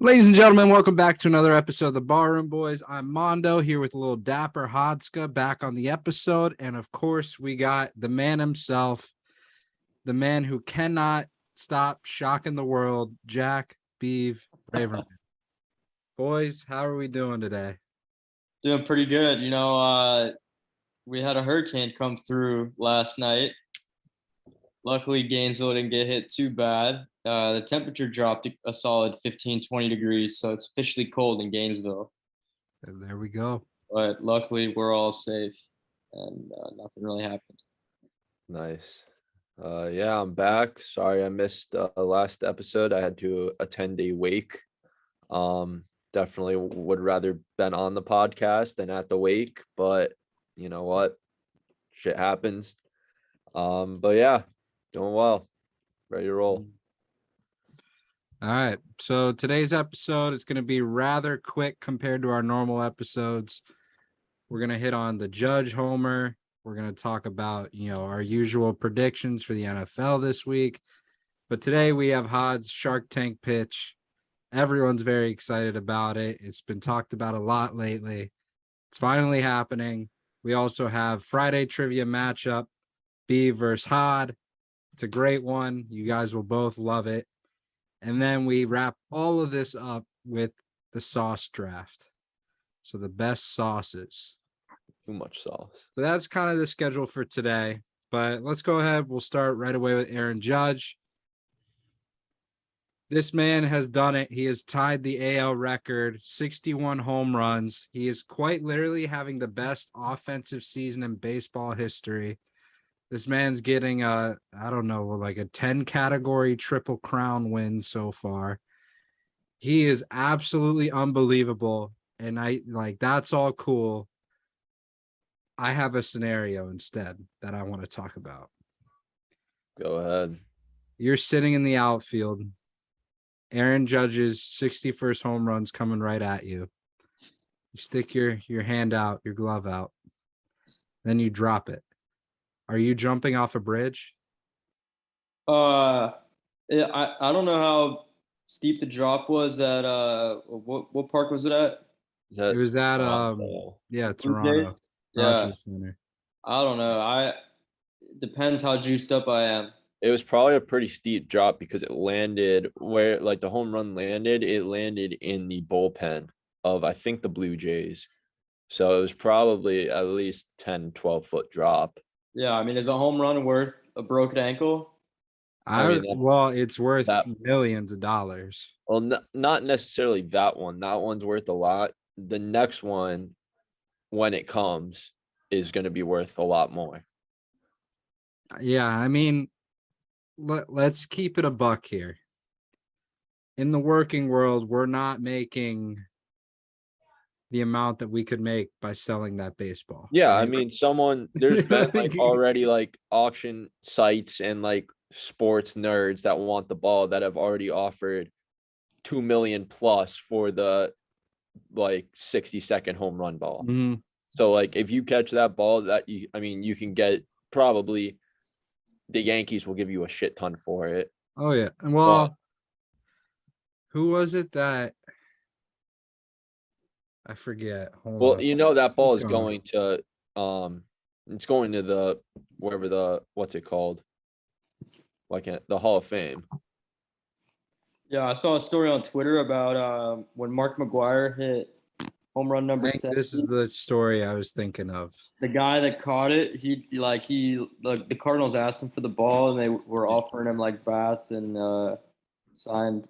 Ladies and gentlemen, welcome back to another episode of the Barroom Boys. I'm Mondo here with a little dapper Hodska back on the episode. And of course, we got the man himself, the man who cannot stop shocking the world, Jack Beav Braverman. Boys, how are we doing today? Doing pretty good. We had a hurricane come through last night. Luckily, Gainesville didn't get hit too bad. The temperature dropped a solid 15, 20 degrees, so it's officially cold in Gainesville. And there we go. But luckily, we're all safe, and nothing really happened. Nice. Yeah, I'm back. Sorry I missed last episode. I had to attend a wake. Definitely would rather been on the podcast than at the wake, but you know what? Shit happens. But yeah, doing well. Ready to roll. All right. So today's episode is going to be rather quick compared to our normal episodes. We're going to hit on the Judge Homer. We're going to talk about, our usual predictions for the NFL this week. But today we have Hod's Shark Tank pitch. Everyone's very excited about it. It's been talked about a lot lately. It's finally happening. We also have Friday trivia matchup, Beav versus Hod. It's a great one. You guys will both love it. And then we wrap all of this up with the sauce draft. So the best sauces. Too much sauce. So that's kind of the schedule for today. But let's go ahead. We'll start right away with Aaron Judge. This man has done it. He has tied the AL record, 61 home runs. He is quite literally having the best offensive season in baseball history. This man's getting a 10 category triple crown win so far. He is absolutely unbelievable. And that's all cool. I have a scenario instead that I want to talk about. Go ahead. You're sitting in the outfield. Aaron Judge's 61st home run's coming right at you. You stick your hand out, your glove out. Then you drop it. Are you jumping off a bridge? I don't know how steep the drop was at what park was it at? It was at Toronto. Yeah. Rogers Center. I don't know. Depends how juiced up I am. It was probably a pretty steep drop because it landed where the home run landed. It landed in the bullpen of, I think, the Blue Jays. So it was probably at least 10, 12-foot drop. Yeah, I mean, is a home run worth a broken ankle? It's worth millions of dollars. Well, not necessarily that one. That one's worth a lot. The next one, when it comes, is going to be worth a lot more. Yeah, I mean, let's keep it a buck here. In the working world, we're not making the amount that we could make by selling that baseball. Yeah, I mean, there's been already auction sites and sports nerds that want the ball that have already offered $2 million plus for the 60-second home run ball. Mm-hmm. So if you catch that ball, you can get probably the Yankees will give you a shit ton for it. Oh yeah, and well, who was it that? I forget. Hold on. That ball is going to it's going to the what's it called? The Hall of Fame. Yeah, I saw a story on Twitter about when Mark McGwire hit home run number 7. This is the story I was thinking of. The guy that caught it, the Cardinals asked him for the ball and they were offering him bats and a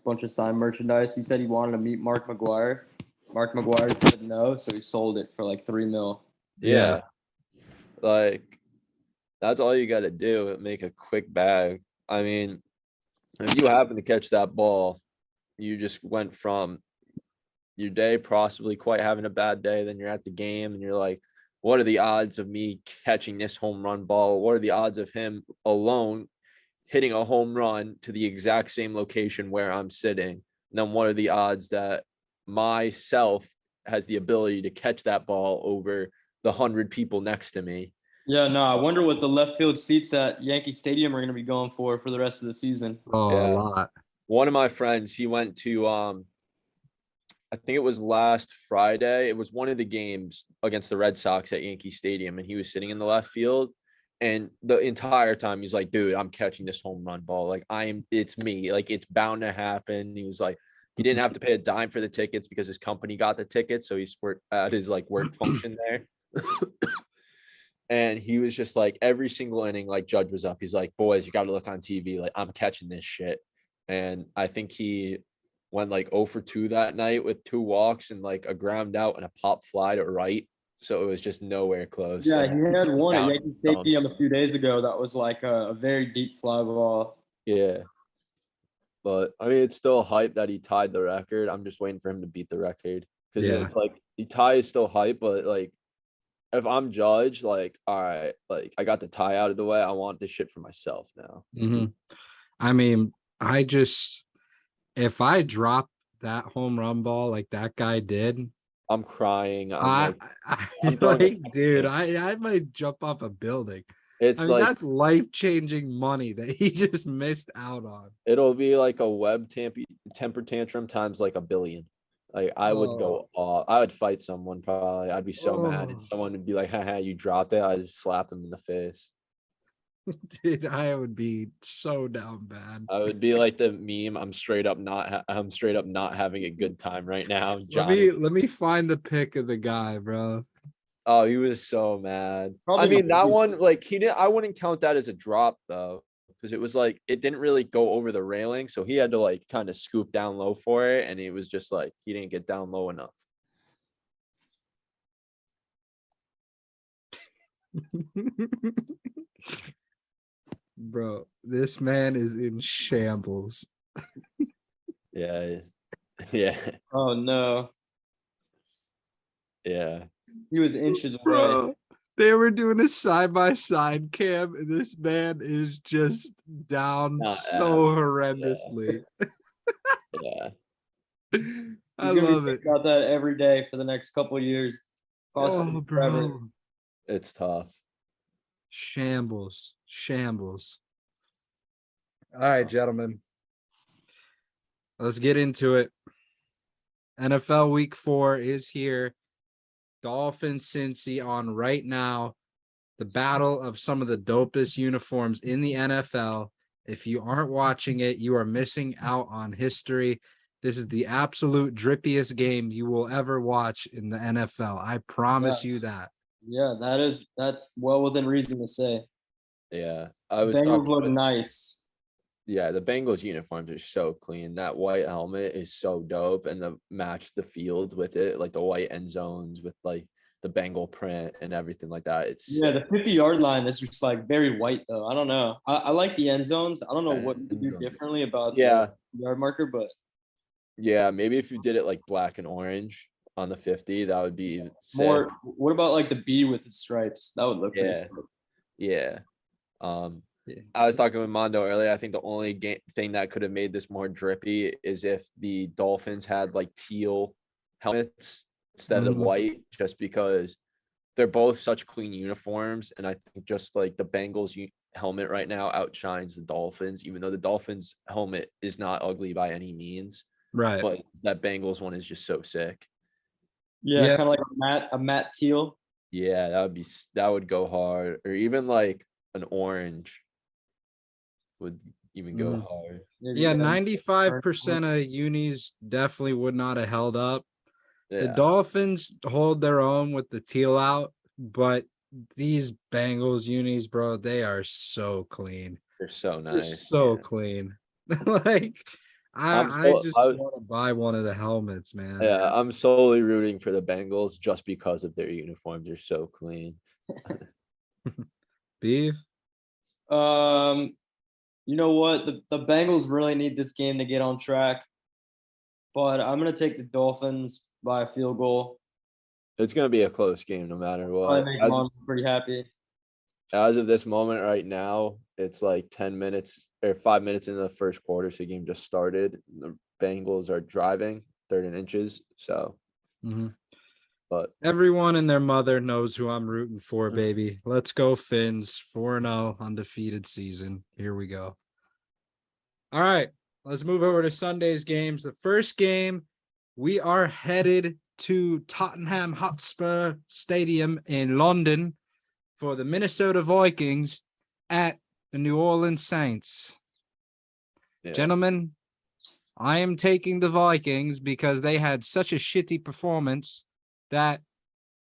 bunch of signed merchandise. He said he wanted to meet Mark McGwire. Mark McGwire said no, so he sold it for $3 million. Yeah. That's all you got to do. Make a quick bag. I mean, if you happen to catch that ball, you just went from your day possibly quite having a bad day. Then you're at the game and you're like, what are the odds of me catching this home run ball? What are the odds of him alone hitting a home run to the exact same location where I'm sitting? And then what are the odds that myself has the ability to catch that ball over the 100 people next to me? Yeah, no, I wonder what the left field seats at Yankee Stadium are going to be going for the rest of the season. Oh, yeah. A lot. One of my friends, he went to I think it was last Friday. It was one of the games against the Red Sox at Yankee Stadium, and he was sitting in the left field. And the entire time he's like, dude, I'm catching this home run ball. Like, it's me. Like, it's bound to happen. He was like, he didn't have to pay a dime for the tickets because his company got the tickets. So he's at his like work function there. And he was just like, every single inning, like Judge was up. He's like, boys, you got to look on TV. Like, I'm catching this shit. And I think he went like 0 for 2 that night with 2 walks and like a ground out and a pop fly to right. So it was just nowhere close. Yeah, And he had one at down Yankee Stadium dumps. a few days ago. That was like a very deep fly ball. Yeah. But I mean, it's still hype that he tied the record. I'm just waiting for him to beat the record because Yeah. it's like the tie is still hype, but like if I'm Judge, like, all right, like I got the tie out of the way. I want this shit for myself now. I mean, if I drop that home run ball like that guy did, I'm crying. I'm throwing a like, dude, tantrum. I might jump off a building. It's I mean, like that's life-changing money that he just missed out on. it'll be like a web temper tantrum times like a billion. Like I would go off. I would fight someone probably. I'd be so mad. And someone would be like, haha, you dropped it. I just slap them in the face. Dude, I would be so down bad. I would be like the meme. I'm straight up not having a good time right now. Let me find the pic of the guy, bro. Oh, he was so mad. Probably I mean, that not. one, like I wouldn't count that as a drop though, because it was like it didn't really go over the railing, so he had to like kind of scoop down low for it, and it was just like he didn't get down low enough. Bro, this man is in shambles. Yeah, yeah, Oh no, yeah. he was inches away. Bro, they were doing a side-by-side cam, and this man is just down so horrendously. Yeah. I He's gonna love be it. thinking about that every day for the next couple of years. Possibly Oh, forever. bro. It's tough. Shambles. All right, gentlemen. Let's get into it. NFL Week 4 is here. Dolphins Cincy on right now. The battle of some of the dopest uniforms in the NFL. If you aren't watching it, you are missing out on history. This is the absolute drippiest game you will ever watch in the NFL. I promise you that. Yeah, that's well within reason to say. Yeah, I was Bengals talking look with, nice. yeah, the Bengals uniforms are so clean. That white helmet is so dope, and match the field with it, like the white end zones with like the Bengal print and everything like that. It's Yeah, sick. the 50-yard line is just like very white though. I don't know. I like the end zones. I don't know what to do differently about Yeah, the yard marker, but yeah, maybe if you did it like black and orange on the 50, that would be sick. more. What about like the B with its stripes? That would look pretty sick. Yeah. I was talking with Mondo earlier. I think the only thing that could have made this more drippy is if the Dolphins had like teal helmets instead of white, just because they're both such clean uniforms. And I think just like the Bengals helmet right now outshines the Dolphins, even though the Dolphins helmet is not ugly by any means. Right. But that Bengals one is just so sick. Yeah, kind of like a matte teal. Yeah, that would go hard. Or even like an orange would even go hard. Yeah, 95% of unis definitely would not have held up. The Dolphins hold their own with the teal out, but these Bengals unis, bro, they are so clean. They're so nice. They're so clean. Like I just want to buy one of the helmets, man. Yeah, I'm solely rooting for the Bengals just because of their uniforms are so clean. Beav? You know what? The Bengals really need this game to get on track. But I'm gonna take the Dolphins by a field goal. It's gonna be a close game no matter what. Probably make Mom pretty happy. As of this moment right now, it's like 10 minutes or 5 minutes into the first quarter, so the game just started. The Bengals are driving 3rd and inches. So but everyone and their mother knows who I'm rooting for, baby. Let's go, Fins. 4-0 undefeated season. Here we go. All right, let's move over to Sunday's games. The first game we are headed to Tottenham Hotspur Stadium in London for the Minnesota Vikings at the New Orleans Saints. Yeah. Gentlemen, I am taking the Vikings because they had such a shitty performance that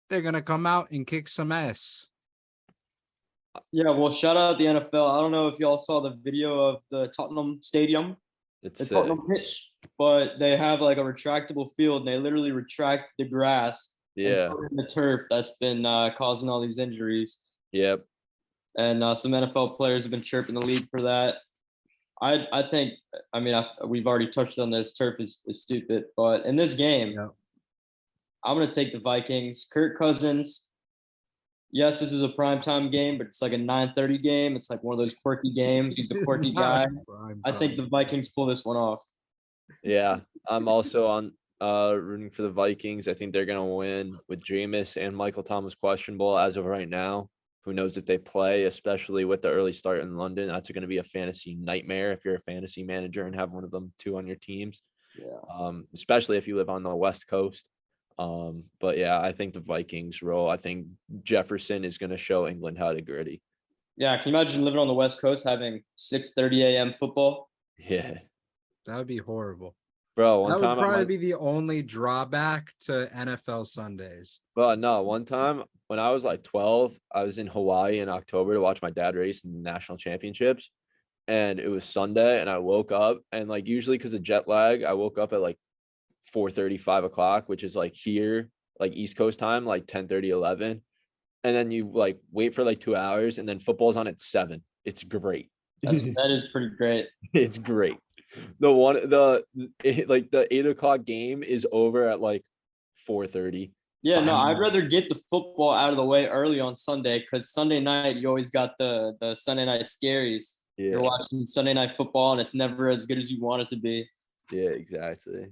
they're going to come out and kick some ass. Yeah, well, shout out the NFL. I don't know if y'all saw the video of the Tottenham Stadium, It's the sick. Tottenham pitch, but they have like a retractable field and they literally retract the grass and Yeah. put in the turf that's been causing all these injuries. Yep. And some NFL players have been chirping the league for that. I think, I mean, we've already touched on this. Turf is stupid, but in this game, Yep. I'm going to take the Vikings. Kirk Cousins. Yes, this is a primetime game, but it's like a 9:30 game. It's like one of those quirky games. He's a quirky guy. I think the Vikings pull this one off. Yeah. I'm also on rooting for the Vikings. I think they're gonna win with Jameis and Michael Thomas questionable as of right now. Who knows if they play, especially with the early start in London. That's going to be a fantasy nightmare if you're a fantasy manager and have one of them two on your teams. Yeah. Especially if you live on the West Coast. But yeah, I think the Vikings roll. I think Jefferson is going to show England how to gritty. Yeah, can you imagine living on the West Coast having 6:30 a.m. football? Yeah, That would be horrible. bro. One That would time, probably be the only drawback to NFL Sundays. But no, one time when I was like 12, I was in Hawaii in October to watch my dad race in the national championships. And it was Sunday, and I woke up, and like usually because of jet lag, I woke up at like 4:30, 5 o'clock, which is like here, like East Coast time, like 10:30, 11. And then you like wait for like 2 hours, and then football's on at 7. It's great. That is pretty great. It's great. The 8 o'clock game is over at like 4:30. Yeah, no, I'd rather get the football out of the way early on Sunday because Sunday night you always got the Sunday night scaries. Yeah. You're watching Sunday night football and it's never as good as you want it to be. Yeah, exactly.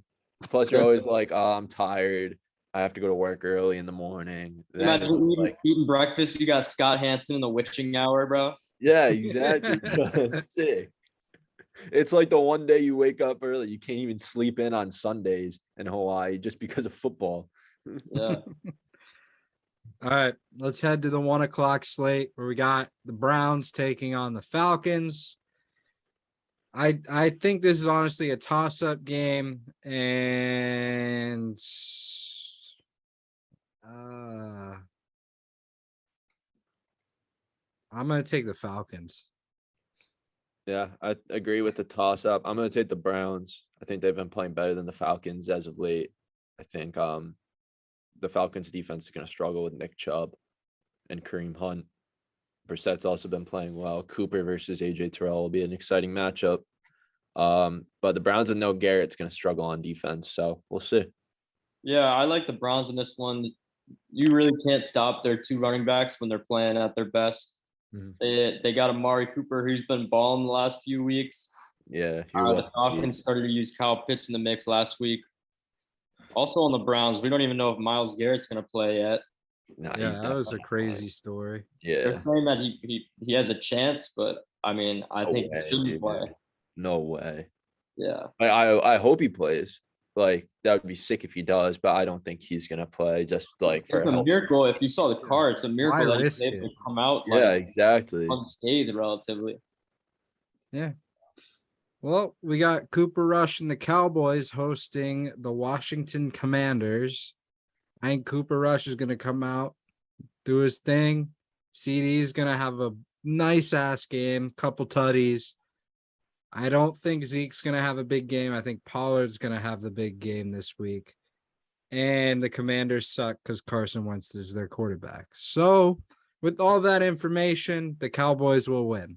Plus, you're always like, oh, I'm tired. I have to go to work early in the morning. Then it's Imagine like, eating breakfast. You got Scott Hansen in the witching hour, bro. yeah, exactly. bro. It's sick. It's like the one day you wake up early, you can't even sleep in on Sundays in Hawaii just because of football. Yeah. All right, let's head to the 1 o'clock slate where we got the Browns taking on the Falcons. I think this is honestly a toss-up game, and I'm gonna take the Falcons. Yeah, I agree with the toss up. I'm going to take the Browns. I think they've been playing better than the Falcons as of late. I think the Falcons defense is going to struggle with Nick Chubb and Kareem Hunt. Brissett's also been playing well. Cooper versus AJ Terrell will be an exciting matchup. But the Browns with no Garrett's going to struggle on defense, so we'll see. Yeah, I like the Browns in this one. You really can't stop their two running backs when they're playing at their best. They got Amari Cooper, who's been balling the last few weeks. Yeah, The Falcons started to use Kyle Pitts in the mix last week. Also on the Browns, we don't even know if Myles Garrett's going to play yet. Nah, Yeah, that was a crazy story. Yeah, They're saying that he has a chance, but I mean, I think he shouldn't play. No way. Yeah. I hope he plays. Like that would be sick if he does, but I don't think he's gonna play. Just like for It's a miracle. If you saw the card, it's a miracle that he's able to come out yeah, exactly. unscathed relatively. Yeah. Well, we got Cooper Rush and the Cowboys hosting the Washington Commanders. I think Cooper Rush is going to come out, do his thing. CD is going to have a nice ass game, couple tutties. I don't think Zeke's going to have a big game. I think Pollard's going to have the big game this week. And the Commanders suck because Carson Wentz is their quarterback. So, with all that information, the Cowboys will win.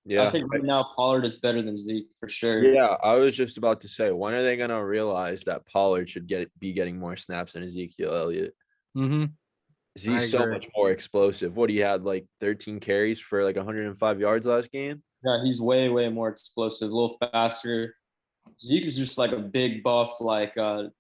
Yeah, I think right now Pollard is better than Zeke for sure. Yeah, I was just about to say, when are they gonna realize that Pollard should be getting more snaps than Ezekiel Elliott? Mm-hmm. He's so much more explosive. What he had like 13 carries for like 105 yards last game. Yeah, he's way more explosive, a little faster. Zeke is just like a big buff, like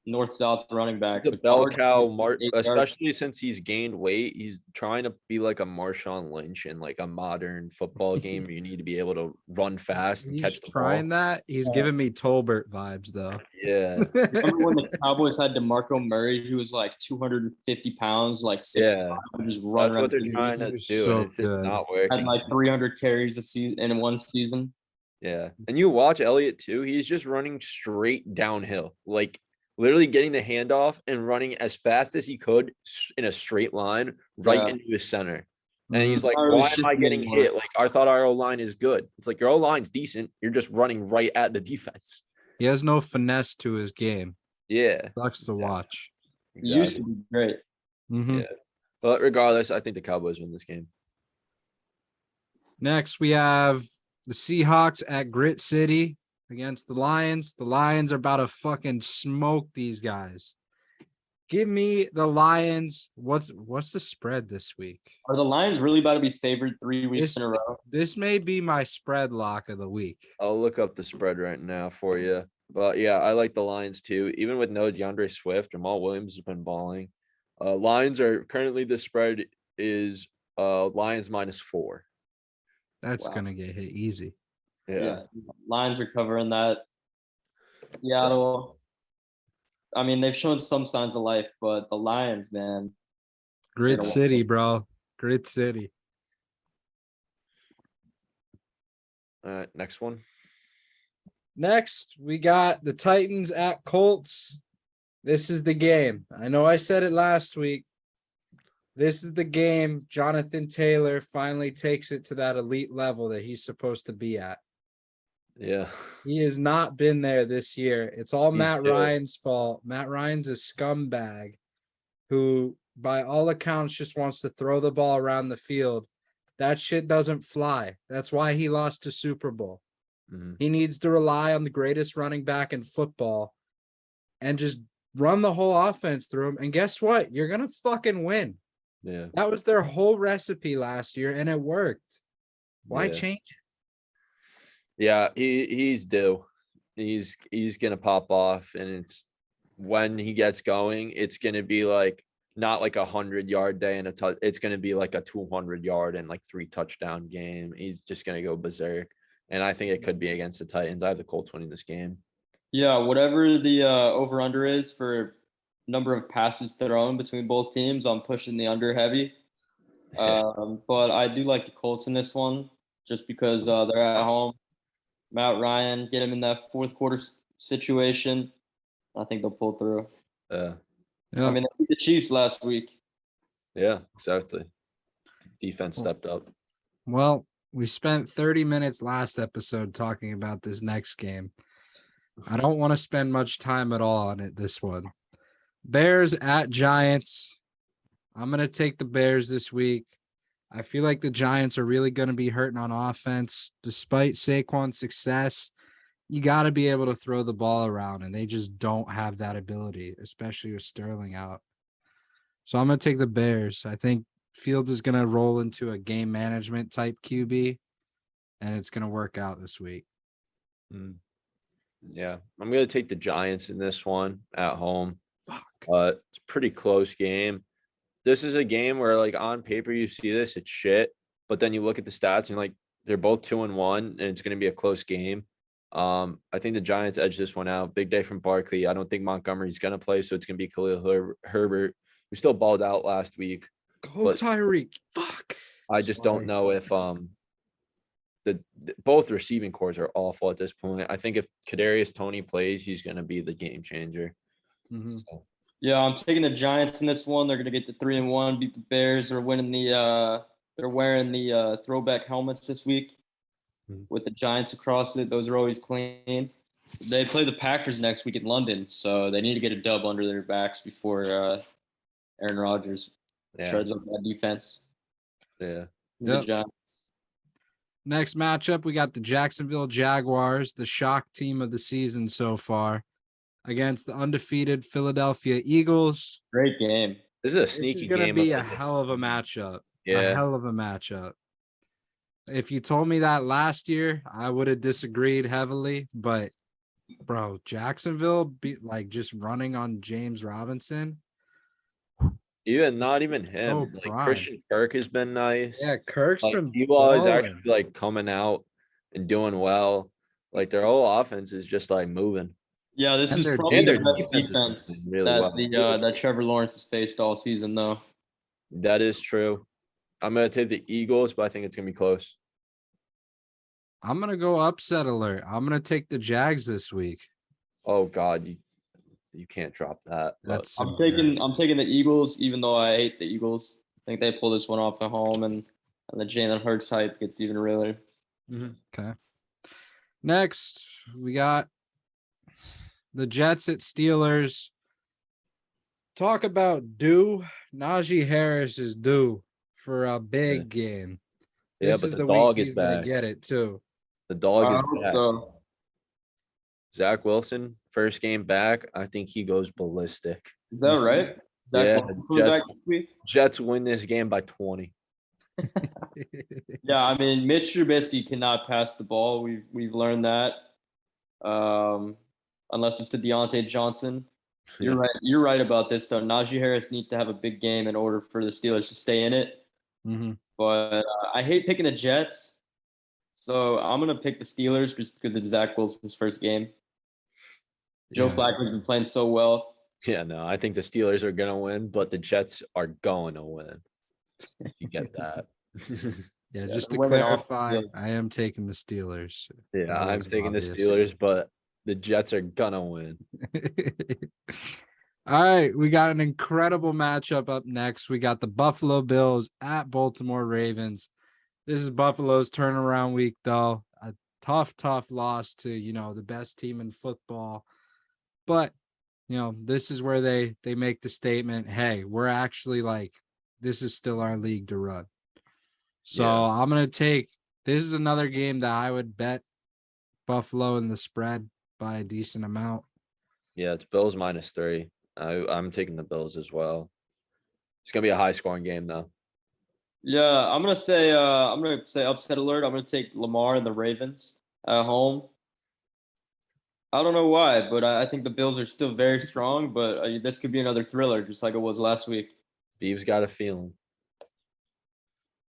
north-south running back. The But bell Dawg cow, gets like 8 yards. especially since he's gained weight, he's trying to be like a Marshawn Lynch in like a modern football game. You need to be able to run fast and He's catch the trying ball. that. He's giving me Tolbert vibes though. Yeah, Remember when the Cowboys had DeMarco Murray, who was like 250 pounds, like 6'5", yeah. and just run That's around what they're the trying league? to was do, so and it's just good. not Had working. like 300 carries a season in one season. Yeah, and you watch Elliott too. He's just running straight downhill, like literally getting the handoff and running as fast as he could in a straight line right Yeah. into his center. And he's Mhm. like, Not really "Why am I shifting getting anymore. hit? Like I thought our O line is good. It's like your O line's decent. You're just running right at the defense." He has no finesse to his game. Yeah, Sucks to exactly. watch. He used to Exactly. be great. Mhm. Yeah, but regardless, I think the Cowboys win this game. Next, we have the Seahawks at Grit City against the Lions. The Lions are about to fucking smoke these guys. Give me the Lions. What's the spread this week? Are the Lions really about to be favored 3 weeks This, in a row? this may be my spread lock of the week. I'll look up the spread right now for you. But yeah, I like the Lions too. Even with no DeAndre Swift, Jamal Williams has been balling. Lions are currently the spread is Lions -4. That's Wow. gonna get hit easy. Yeah. Lions are covering that. Seattle. I mean, they've shown some signs of life, but the Lions, man. Grit Gotta watch City, it. bro. Grit City. Next one. Next, we got the Titans at Colts. This is the game. I know I said it last week. This is the game. Jonathan Taylor finally takes it to that elite level that he's supposed to be at. Yeah. He has not been there this year. It's all He's Matt due. Ryan's fault. Matt Ryan's a scumbag who, by all accounts, just wants to throw the ball around the field. That shit doesn't fly. That's why he lost to Super Bowl. Mhm. He needs to rely on the greatest running back in football and just run the whole offense through him. And guess what? You're going to fucking win. Yeah. That was their whole recipe last year, and it worked. Why Yeah. change it? Yeah, he's due. He's gonna pop off, and it's when he gets going, it's gonna be like not like 100-yard day and it's gonna be like a 200-yard and like 3 touchdown game. He's just gonna go berserk. And I think it could be against the Titans. I have the Colts winning this game. Yeah, whatever the over-under is for number of passes thrown between both teams, I'm pushing the under heavy. But I do like the Colts in this one just because they're at home. Matt Ryan, get him in that fourth quarter situation. I think they'll pull through. Yeah, Yeah. I mean, they beat the Chiefs last week. yeah, exactly. Defense stepped up. Well, we spent 30 minutes last episode talking about this next game. I don't want to spend much time at all on it this one. Bears at Giants. I'm going to take the Bears this week. I feel like the Giants are really going to be hurting on offense. Despite Saquon's success, you got to be able to throw the ball around, and they just don't have that ability, especially with Sterling out. So I'm going to take the Bears. I think Fields is going to roll into a game management type QB, and it's going to work out this week. Yeah, I'm gonna take the Giants in this one at home. Fuck. It's a pretty close game. This is a game where, like, on paper, you see this, it's shit. But then you look at the stats and you're like, they're both 2-1, and it's going to be a close game. I think the Giants edge this one out. Big day from Barkley. I don't think Montgomery's going to play, so it's going to be Khalil Herbert, who still balled out last week. Go But Tyreek. Fuck. I just don't Sorry. know if the both receiving cores are awful at this point. I think if Kadarius Toney plays, he's going to be the game changer. Mhm. So, Yeah, I'm taking the Giants in this one. They're gonna get to 3-1, beat the Bears. They're winning the they're wearing the throwback helmets this week with the Giants across it. Those are always clean. They play the Packers next week in London, so they need to get a dub under their backs before Aaron Rodgers yeah, shreds up that defense. yeah. The Yep. Giants. Next matchup, we got the Jacksonville Jaguars, the shock team of the season so far, against the undefeated Philadelphia Eagles. Great game. This is a This sneaky is going to game. be a like this. hell of a matchup. A Yeah. hell of a matchup. If you told me that last year, I would have disagreed heavily, but Bro, Jacksonville beat like just running on James Robinson. Even not even him. Oh, Like prime. Christian Kirk has been nice. Yeah, Kirk's Like been T-Law is balling. actually like coming out and doing well. Like their whole offense is just like moving. Yeah, this And is their probably the defense best is defense playing really that well. that Trevor Lawrence has faced all season, though. That is true. I'm gonna take the Eagles, but I think it's gonna be close. I'm gonna go upset alert. I'm gonna take the Jags this week. Oh God, you can't drop that. But That's I'm taking embarrassing. the Eagles, even though I hate the Eagles. I think they pull this one off at home, and the Jalen Hurts hype gets even realer. Okay. Next, we got the Jets at Steelers. Talk about due. Najee Harris is due for a big game. yeah, This but is the the week dog is he's gonna back. get it too. The dog I is hope back. so. Zach Wilson, first game back. I think he goes ballistic. Is that right? Zach Yeah, Wilson coming back this week? Jets win this game by 20. Yeah, I mean, Mitch Trubisky cannot pass the ball. We've learned that. Unless it's to Deontay Johnson. You're right. You're right about this though. Najee Harris needs to have a big game in order for the Steelers to stay in it. Mm-hmm. But I hate picking the Jets, so I'm gonna pick the Steelers just because it's Zach Wilson's first game. Joe Yeah. Flacco's been playing so well. Yeah, no, I think the Steelers are gonna win, but the Jets are going to win. You get that? Yeah, Yeah, just to they're winning off the clarify, field. I am taking the Steelers. Yeah, That I'm was taking the obvious. Steelers, but the Jets are gonna win. All right, we got an incredible matchup up next. We got the Buffalo Bills at Baltimore Ravens. This is Buffalo's turnaround week, though. A tough loss to, the best team in football. But, this is where they make the statement, hey, we're actually this is still our league to run. So Yeah. I'm going to take, this is another game that I would bet Buffalo in the spread by a decent amount. Yeah, it's Bills -3. I'm taking the Bills as well. It's gonna be a high scoring game though. Yeah, I'm gonna say upset alert. I'm gonna take Lamar and the Ravens at home. I don't know why, but I think the Bills are still very strong. But this could be another thriller, just like it was last week. Beav's got a feeling.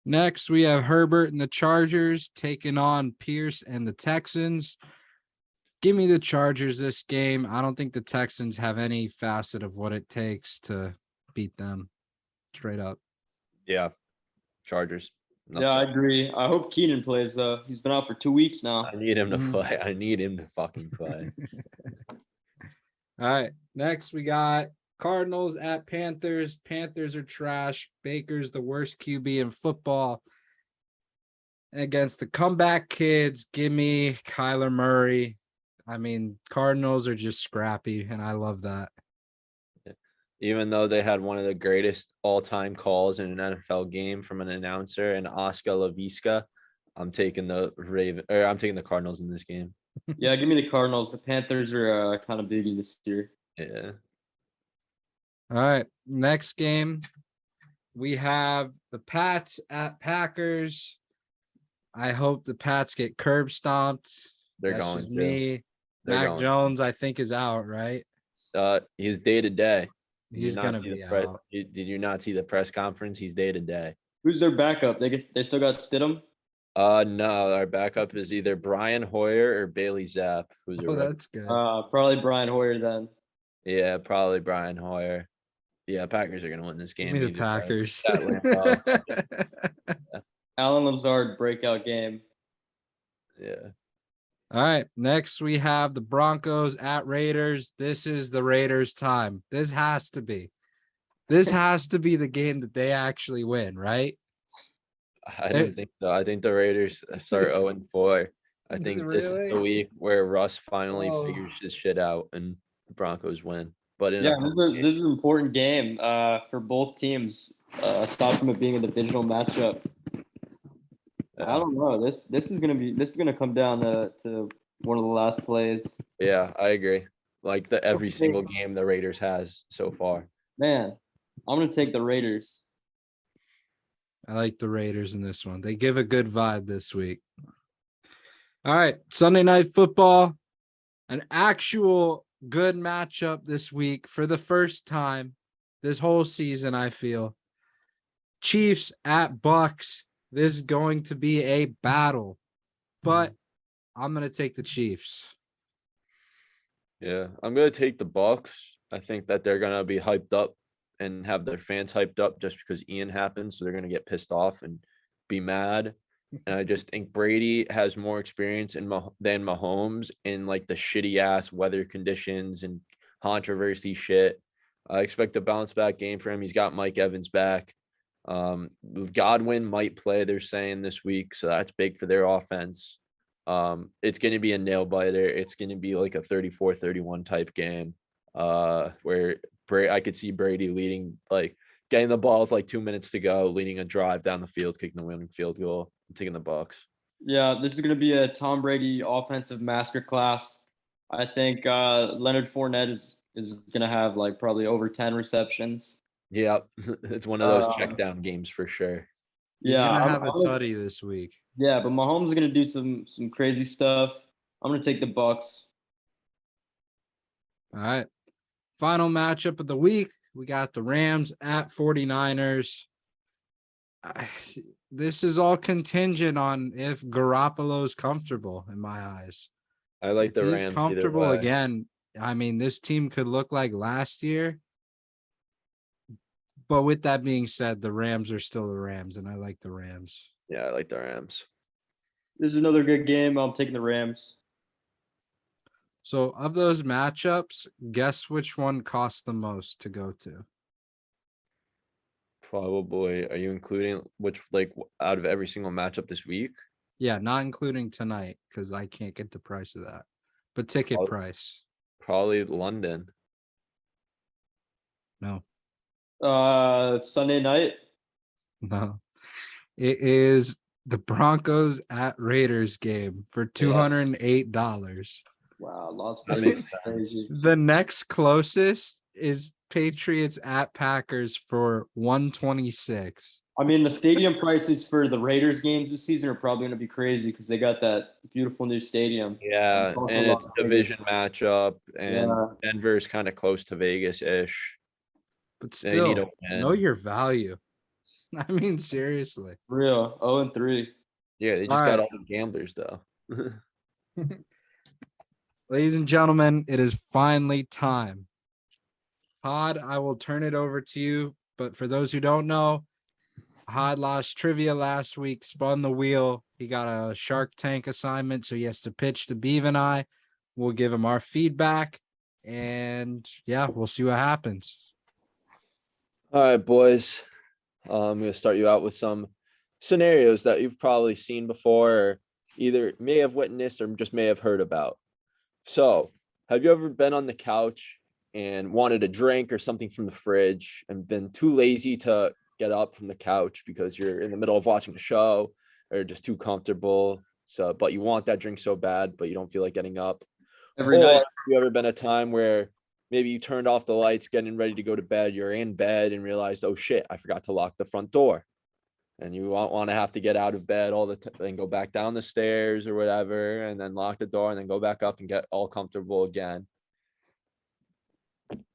Next, we have Herbert and the Chargers taking on Pierce and the Texans. Give me the Chargers this game. I don't think the Texans have any facet of what it takes to beat them straight up. Yeah, Chargers. Enough Yeah, I said. agree. I hope Keenan plays though. He's been out for 2 weeks now. I need him to Mhm. play. I need him to fucking play. All right. Next, we got Cardinals at Panthers. Panthers are trash. Baker's the worst QB in football. Against the comeback kids, give me Kyler Murray. I mean, Cardinals are just scrappy, and I love that. Even though they had one of the greatest all-time calls in an NFL game from an announcer and Oscar Laviska, I'm taking the Cardinals in this game. Yeah, give me the Cardinals. The Panthers are kind of biggie this year. Yeah. All right. Next game, we have the Pats at Packers. I hope the Pats get curb stomped. They're That's going just to. me. They're Mac going. Jones, I think, is out, right? He's day to day. He's gonna be out. Did you not see the press conference? He's day to day. Who's their backup? They still got Stidham. No, our backup is either Brian Hoyer or Bailey Zapp, who's a Oh, rookie. that's good. Probably Brian Hoyer then. Yeah, probably Brian Hoyer. Yeah, Packers are gonna win this game. Give me the either way. Packers. Alan Lazard breakout game. Yeah. All right. Next, we have the Broncos at Raiders. This is the Raiders' time. This has to be. This has to be the game that they actually win, right? I don't think so. I think the Raiders start 0-4. I think this is Really? the week where Russ finally Oh. figures his shit out and the Broncos win. But in Yeah, a this is an important game for both teams. Aside from it being a divisional matchup, I don't know. This is gonna come down to one of the last plays. yeah, I agree. Like every single game the Raiders has so far. Man, I'm gonna take the Raiders. I like the Raiders in this one. They give a good vibe this week. All right. Sunday night football. an actual good matchup this week for the first time this whole season, I feel. Chiefs at Bucks. This is going to be a battle, but I'm going to take the Chiefs. Yeah, I'm gonna take the Bucks. I think that they're gonna be hyped up and have their fans hyped up just because Ian happened, so they're gonna get pissed off and be mad. And I just think Brady has more experience than Mahomes in like the shitty ass weather conditions and controversy shit. I expect a bounce back game for him. He's got Mike Evans back. Godwin might play, they're saying this week, so that's big for their offense. It's going to be a nail biter. It's going to be like a 34-31 type game, where I could see Brady leading, like getting the ball with like 2 minutes to go, leading a drive down the field, kicking the winning field goal. I'm taking the Bucks. Yeah, this is going to be a Tom Brady offensive masterclass. I think Leonard Fournette is going to have like probably over 10 receptions. Yeah, it's one of those check Um, down games for sure. He's Yeah, going to I'm- have a I'm gonna- tutty this week. Yeah, but Mahomes is going to do some crazy stuff. I'm going to take the Bucks. All right. Final matchup of the week. We got the Rams at 49ers. This is all contingent on if Garoppolo's comfortable in my eyes. I like If the he's Rams either comfortable way. again, I mean, this team could look like last year. But with that being said, the Rams are still the Rams, and I like the Rams. Yeah, I like the Rams. This is another good game. I'm taking the Rams. So of those matchups, guess which one costs the most to go to? Probably. Are you including which, like, out of every single matchup this week? Yeah, not including tonight because I can't get the price of that. But ticket Oh. price. Probably London. No, Sunday night. no. It is the Broncos at Raiders game for $208. Wow, Las That Vegas. makes is sense. crazy. The next closest is Patriots at Packers for 126. I mean, the stadium prices for the Raiders games this season are probably going to be crazy because they got that beautiful new stadium. Yeah, Also and it's Las a division Vegas. matchup, and Yeah. Denver's kind of close to Vegas-ish. But They need still, a know win. your value. I mean, seriously. Real 0-3. Yeah, they just All got right. all the gamblers though. Ladies and gentlemen, it is finally time. Pod, I will turn it over to you. But for those who don't know, Pod lost trivia last week, spun the wheel. He got a Shark Tank assignment, so he has to pitch to Beav and I. We'll give him our feedback, and yeah, we'll see what happens. All right, boys. I'm gonna start you out with some scenarios that you've probably seen before, or either may have witnessed or just may have heard about. So, have you ever been on the couch and wanted a drink or something from the fridge and been too lazy to get up from the couch because you're in the middle of watching a show or just too comfortable? So, but you want that drink so bad, but you don't feel like getting up. Every Or night. have you ever been a time where maybe you turned off the lights, getting ready to go to bed, you're in bed and realized, oh shit, I forgot to lock the front door. And you won't want to have to get out of bed all the time and go back down the stairs or whatever, and then lock the door and then go back up and get all comfortable again.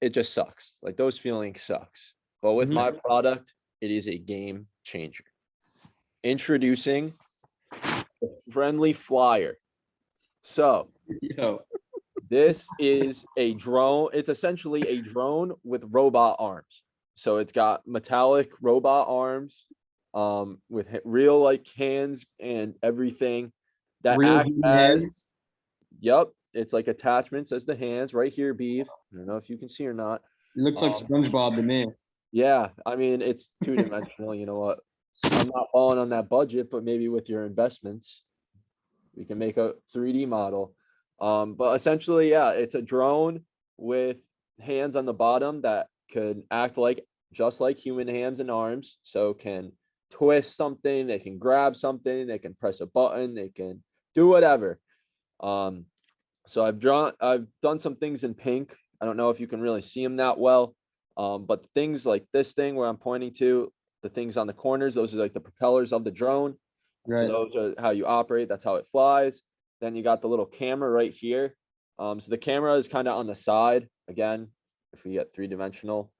It just sucks. Like, those feelings sucks. But with my product, it is a game changer. Introducing the Friendly Flyer. So Yo. this is a drone. It's essentially a drone with robot arms. So it's got metallic robot arms, with real like hands and everything. That Real act human as, hands? yep, it's like attachments as the hands right here, Beav. I don't know if you can see or not. It looks like SpongeBob to me. Yeah, I mean, it's two-dimensional. You know what? I'm not falling on that budget, but maybe with your investments, we can make a 3D model. But essentially, yeah, it's a drone with hands on the bottom that could act like just like human hands and arms. So can twist something, they can grab something, they can press a button, they can do whatever. So I've done some things in pink. I don't know if you can really see them that well. But things like this thing where I'm pointing to, the things on the corners, those are like the propellers of the drone. Right. So those are how you operate. That's how it flies. Then you got the little camera right here. So the camera is kind of on the side again, if we get 3-dimensional.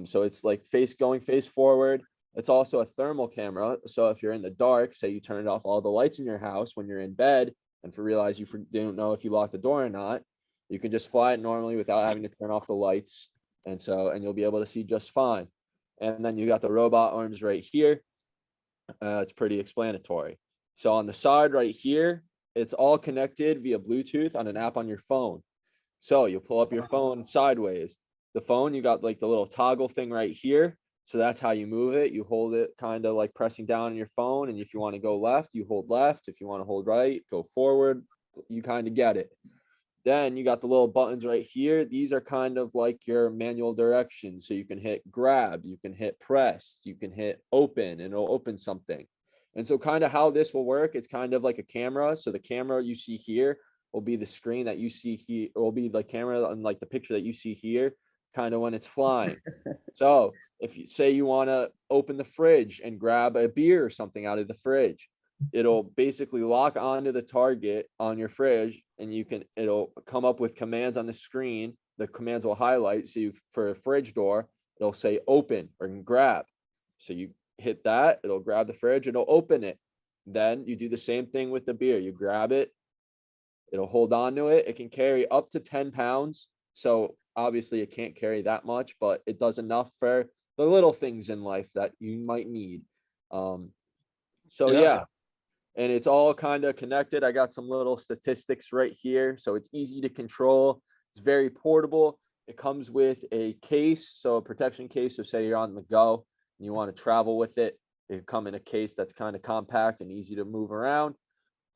So it's like going face forward. It's also a thermal camera. So if you're in the dark, say you turn off all the lights in your house when you're in bed and realize you don't know if you locked the door or not, you can just fly it normally without having to turn off the lights. And you'll be able to see just fine. And then you got the robot arms right here. It's pretty explanatory. So on the side right here, it's all connected via Bluetooth on an app on your phone. So you pull up your phone sideways. The phone, you got like the little toggle thing right here. So that's how you move it. You hold it kind of like pressing down on your phone. And if you want to go left, you hold left. If you want to hold right, go forward. You kind of get it. Then you got the little buttons right here. These are kind of like your manual directions. So you can hit grab, you can hit press, you can hit open, and it'll open something. And so kind of how this will work, it's kind of like a camera. So the camera you see here will be the screen that you see here, will be the camera on like the picture that you see here, kind of when it's flying. So if you say you want to open the fridge and grab a beer or something out of the fridge, it'll basically lock onto the target on your fridge, and it'll come up with commands on the screen. The commands will highlight. So for a fridge door, it'll say open or grab. So you hit that, it'll grab the fridge, it'll open it. Then you do the same thing with the beer. You grab it, it'll hold on to it. It can carry up to 10 pounds. So obviously it can't carry that much, but it does enough for the little things in life that you might need. Yeah. And it's all kind of connected. I got some little statistics right here. So it's easy to control. It's very portable. It comes with a case, so a protection case. So say you're on the go and you want to travel with it, it come in a case that's kind of compact and easy to move around.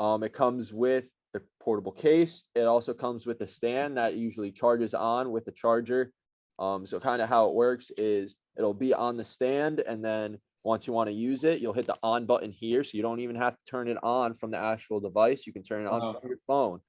It comes with the portable case. It also comes with a stand that usually charges on with the charger. So kind of how it works is it'll be on the stand, and then once you want to use it, you'll hit the on button here. So you don't even have to turn it on from the actual device. You can turn it on from your phone.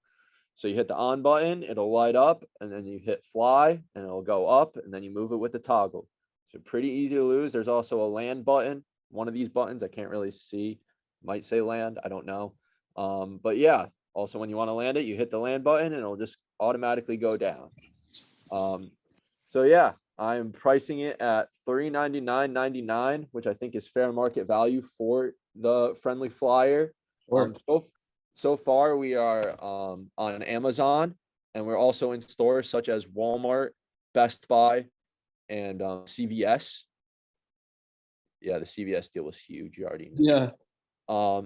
So you hit the on button, it'll light up, and then you hit fly and it'll go up, and then you move it with the toggle. So pretty easy to lose. There's also a land button. One of these buttons, I can't really see, might say land, I don't know. But yeah, also when you want to land it, you hit the land button and it'll just automatically go down. So yeah, I'm pricing it at $399.99, which I think is fair market value for the friendly flyer. So far we are on Amazon, and we're also in stores such as Walmart, Best Buy, and CVS. Yeah, the CVS deal was huge. You already know. Yeah.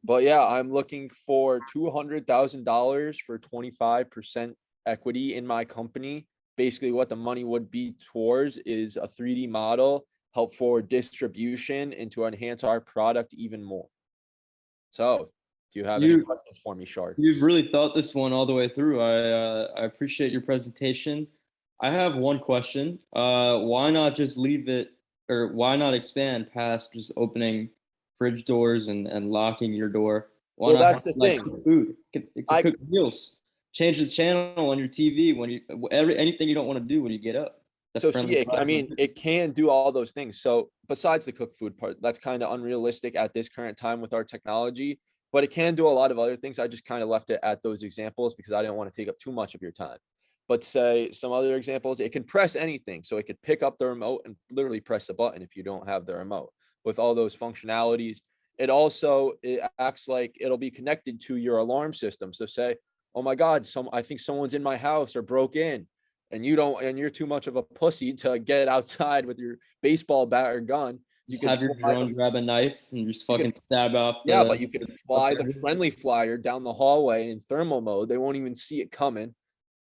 But yeah, I'm looking for $200,000 for 25% equity in my company. Basically what the money would be towards is a 3D model, help forward distribution, and to enhance our product even more. So do you have any questions for me, Shark? You've really thought this one all the way through. I appreciate your presentation. I have one question. Why not just leave it, or why not expand past just opening fridge doors and locking your door? Why not that's have, the like, thing. cook food? It could cook meals. Change the channel on your TV when you anything you don't want to do when you get up. So see, I mean, it can do all those things. So besides the cook food part, that's kind of unrealistic at this current time with our technology, but it can do a lot of other things. I just kind of left it at those examples because I didn't want to take up too much of your time. But say some other examples, it can press anything. So it could pick up the remote and literally press a button if you don't have the remote. With all those functionalities, it acts like it'll be connected to your alarm system. So say, oh my God, I think someone's in my house or broke in. And you're too much of a pussy to get outside with your baseball bat or gun. You can have your drone grab a knife and just fucking stab off. Yeah, but you can fly the friendly flyer down the hallway in thermal mode. They won't even see it coming.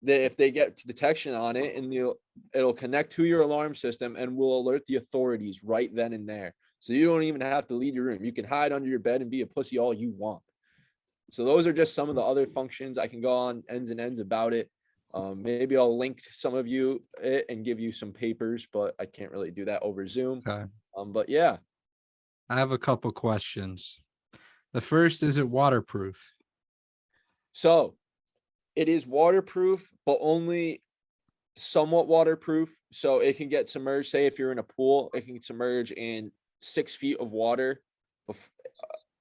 If they get detection on it, and it'll connect to your alarm system and will alert the authorities right then and there. So you don't even have to leave your room. You can hide under your bed and be a pussy all you want. So those are just some of the other functions. I can go on ends and ends about it. Maybe I'll link some of you it and give you some papers, but I can't really do that over Zoom. Okay. But yeah. I have a couple questions. The first, is it waterproof? So it is waterproof, but only somewhat waterproof. So it can get submerged. Say if you're in a pool, it can submerge in 6 feet of water.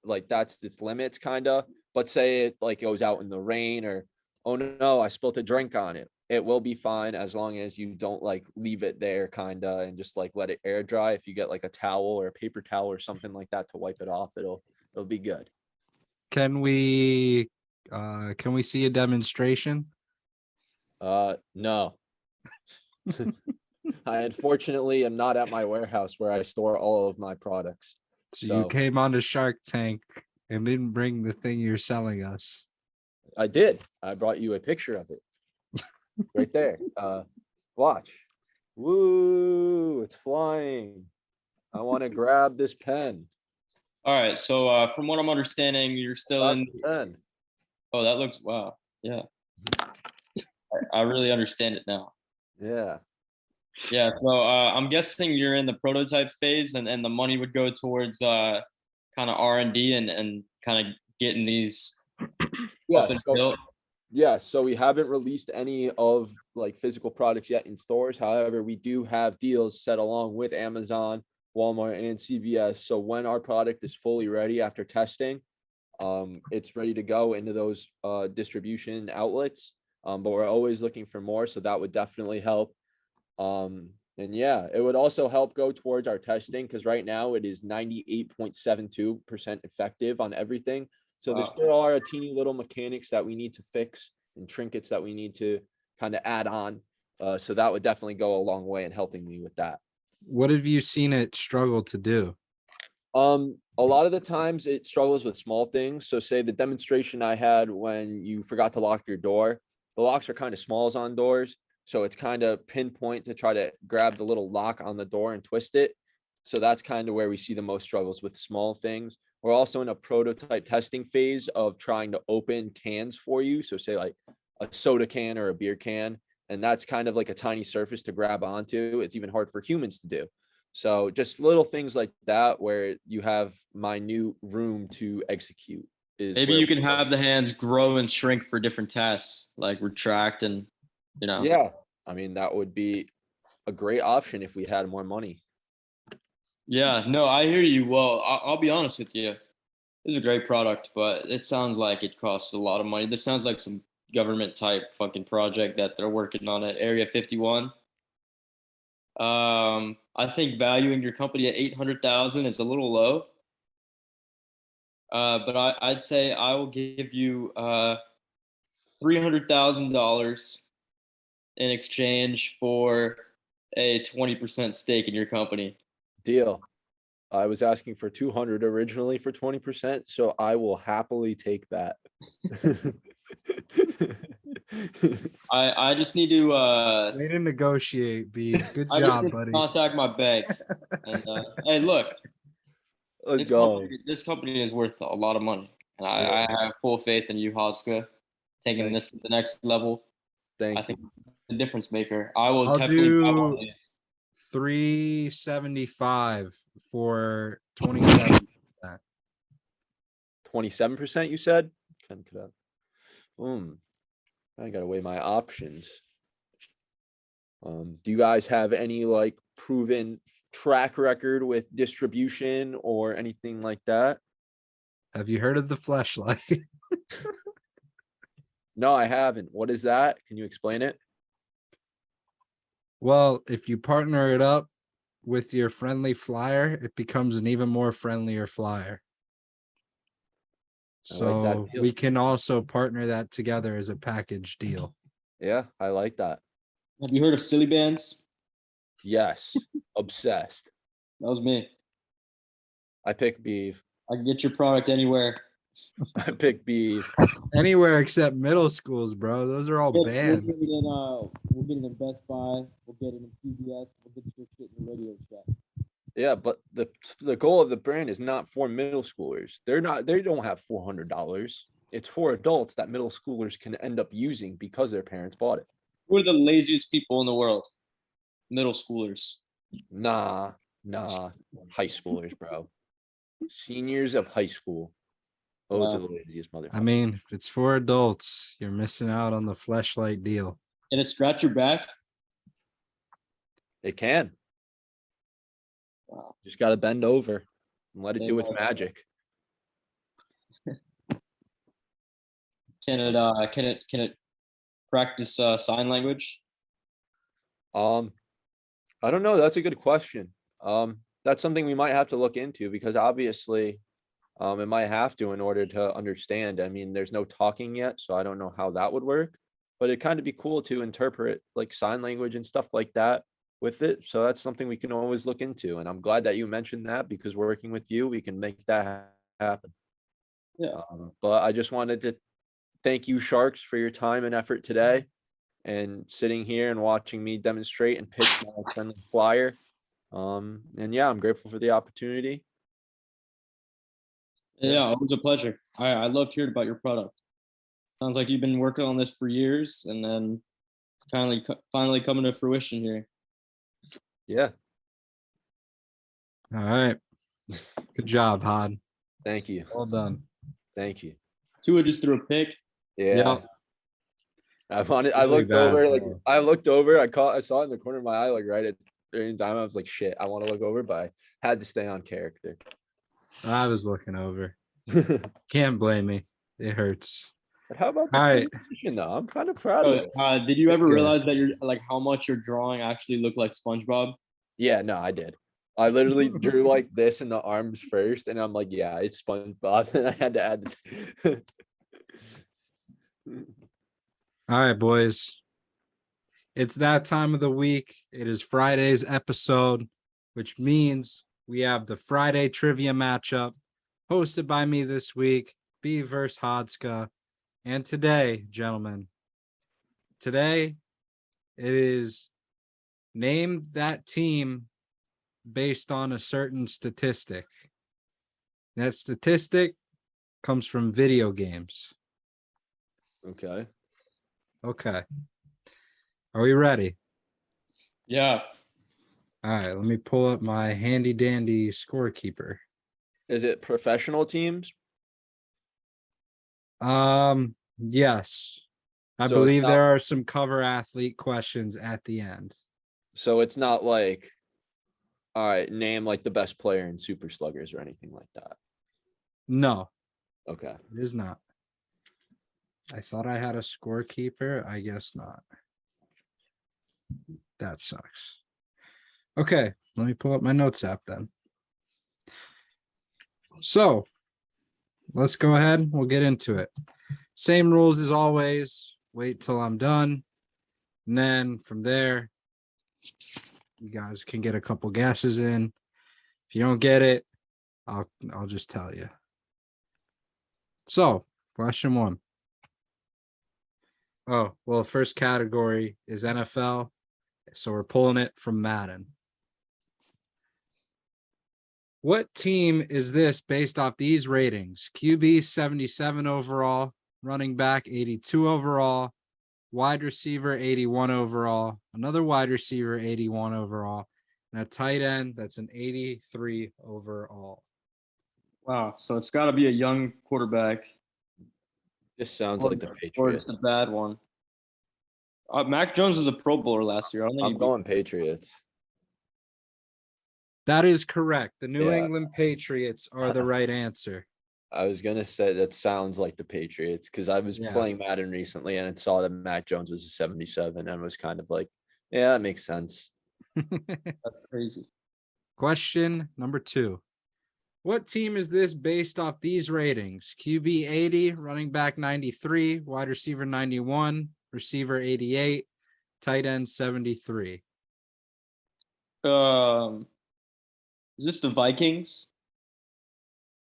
Like that's its limits kind of. But say it like goes out in the rain or oh no, I spilled a drink on it. It will be fine as long as you don't like leave it there kinda and just like let it air dry. If you get like a towel or a paper towel or something like that to wipe it off, it'll be good. Can we see a demonstration? No. I unfortunately am not at my warehouse where I store all of my products. So you So came on to Shark Tank and didn't bring the thing you're selling us. I did. I brought you a picture of it. Right there. Watch. Woo, it's flying. I want to grab this pen. All right. So from what I'm understanding, you're still Grab in. the pen. Oh, that looks wow. Yeah. I really understand it now. Yeah. Yeah. So I'm guessing you're in the prototype phase, and the money would go towards kind of R&D and kind of getting these up and built. Yes, so we haven't released any of like physical products yet in stores. However, we do have deals set along with Amazon, Walmart, and CVS. So when our product is fully ready after testing, it's ready to go into those distribution outlets. But we're always looking for more, so that would definitely help. And yeah, it would also help go towards our testing because right now it is 98.72% effective on everything. So there Wow. still are a teeny little mechanics that we need to fix and trinkets that we need to kind of add on. So that would definitely go a long way in helping me with that. What have you seen it struggle to do? A lot of the times it struggles with small things. So say the demonstration I had when you forgot to lock your door, the locks are kind of smalls on doors. So it's kind of pinpoint to try to grab the little lock on the door and twist it. So that's kind of where we see the most struggles with small things. We're also in a prototype testing phase of trying to open cans for you. So say like a soda can or a beer can, and that's kind of like a tiny surface to grab onto. It's even hard for humans to do. So just little things like that where you have minute room to execute is Maybe where you can have the hands grow and shrink for different tasks, like retract and yeah, I mean that would be a great option if we had more money. Yeah, no, I hear you. Well, I'll be honest with you. It's a great product, but it sounds like it costs a lot of money. This sounds like some government type fucking project that they're working on at Area 51. I think valuing your company at 800,000 is a little low. But I'd say I will give you $300,000 in exchange for a 20% stake in your company. Deal. I was asking for 200 originally for 20%, so I will happily take that. I just need to Way to negotiate, Beav. Good I just job, need to buddy. contact my bank. And hey, look, Let's go. This company is worth a lot of money, and I have full faith in you, Hodska, taking Thank this to the next level. I Thank think you. it's the difference maker. I will I'll definitely buy one do of these. 375 for 27. 27% you said? Can cut out. I gotta weigh my options. Do you guys have any like proven track record with distribution or anything like that? Have you heard of the fleshlight? No, I haven't. What is that? Can you explain it? Well, if you partner it up with your friendly flyer, it becomes an even more friendlier flyer. I like that So deal. we can also partner that together as a package deal. Yeah, I like that. Have you heard of Silly Bands? Yes, obsessed. That was me. I pick Beav. I can get your product anywhere. I pick Beav. Anywhere except middle schools, bro. Those are all We'll banned. get it in Best Buy. We'll get it in CVS. We'll get your shit in the Radio Shack. Yeah, but the goal of the brand is not for middle schoolers. They don't have $400. It's for adults that middle schoolers can end up using because their parents bought it. We're the laziest people in the world. Middle schoolers. Nah, high schoolers, bro. Seniors of high school. Those are the laziest motherfuckers. I mean, if it's for adults, you're missing out on the fleshlight deal. Can it scratch your back? It can. Wow. Just gotta bend over and let it do its magic. Can it practice sign language? I don't know. That's a good question. That's something we might have to look into because obviously, it might have to in order to understand. I mean, there's no talking yet, so I don't know how that would work. But it'd kind of be cool to interpret like sign language and stuff like that with it. So that's something we can always look into. And I'm glad that you mentioned that because working with you, we can make that happen. Yeah. But I just wanted to thank you, Sharks, for your time and effort today and sitting here and watching me demonstrate and pitch my friendly flyer. And yeah, I'm grateful for the opportunity. Yeah, it was a pleasure. I loved hearing about your product. Sounds like you've been working on this for years, and then finally coming to fruition here. Yeah. All right. Good job, Hod. Thank you. Well done. Thank you. Tua just threw a pick. Yeah. Yep. I Really looked bad over, like throw. I saw it in the corner of my eye, like right at the time. I was like, shit, I want to look over, but I had to stay on character. I was looking over. But Can't blame me. It hurts. how about this All right. presentation though? I'm kind of proud of this. Did you ever Good. realize that you're like how much your drawing actually looked like SpongeBob? Yeah, no, I did. I literally drew like this in the arms first, and I'm like, yeah, it's SpongeBob, and I had to add the. All right, boys. It's that time of the week. It is Friday's episode, which means we have the Friday trivia matchup hosted by me this week, Beav versus Hodska. And today, gentlemen, today it is name that team based on a certain statistic. That statistic comes from video games. Okay. Okay. Are we ready? Yeah. All right, let me pull up my handy dandy scorekeeper. Is it professional teams? Yes. I So it's believe not- there are some cover athlete questions at the end. So it's not like, all right, name like the best player in Super Sluggers or anything like that. No, Okay. it is not. I thought I had a scorekeeper. I guess not. That sucks. Okay, let me pull up my notes app then. So let's go ahead. We'll get into it. Same rules as always. Wait till I'm done. And then from there, you guys can get a couple guesses in. If you don't get it, I'll just tell you. So, question one. Oh, well, first category is NFL. So we're pulling it from Madden. What team is this based off these ratings? QB 77 overall, running back 82 overall, wide receiver 81 overall, another wide receiver 81 overall, and a tight end that's an 83 overall. Wow. So it's got to be a young quarterback. This sounds Or, like the or Patriots. it's the bad one. Mac Jones was a Pro Bowler last year. I don't think I'm going Patriots. That is correct. The New Yeah. England Patriots are the right answer. I was gonna say that sounds like the Patriots because I was Yeah. playing Madden recently and I saw that Mac Jones was a 77 and was kind of like, yeah, that makes sense. That's crazy. Question number 2. What team is this based off these ratings? QB 80, running back 93, wide receiver 91, receiver 88, tight end 73. Is this the Vikings?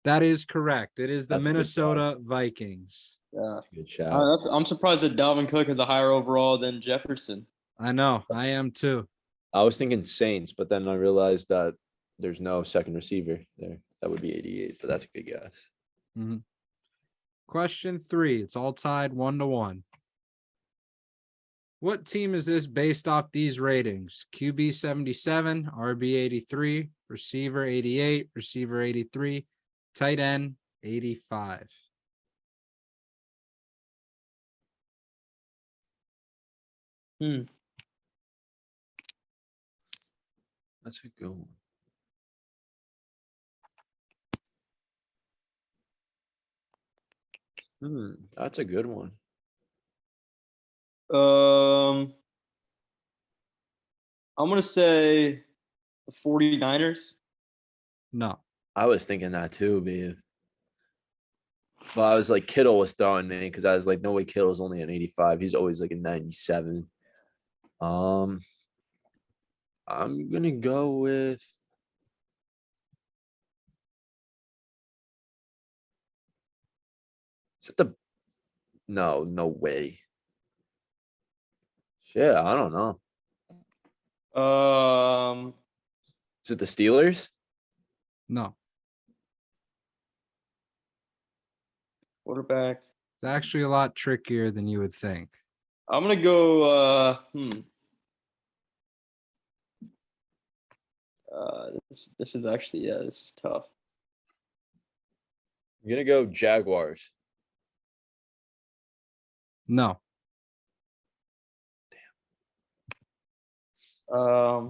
That is correct. It is the That's a good Minnesota Vikings. Yeah. That's a good shout. I'm surprised that Dalvin Cook has a higher overall than Jefferson. I know. I am too. I was thinking Saints, but then I realized that there's no second receiver there. That would be 88, but that's a good guess. Mm-hmm. Question 3. It's all tied 1-1. What team is this based off these ratings? QB 77, RB 83, receiver 88, receiver 83, tight end 85. That's a good one. That's a good one. I'm gonna say the 49ers. No. I was thinking that too, Beav. But I was like, Kittle was throwing me because I was like, no way, Kittle's only an 85. He's always like a 97. I'm gonna go with. Is it the? No, no way. Shit, I don't know. Is it the Steelers? No. Quarterback. It's actually a lot trickier than you would think. I'm gonna go. This is actually this is tough. I'm gonna go Jaguars. No. I'm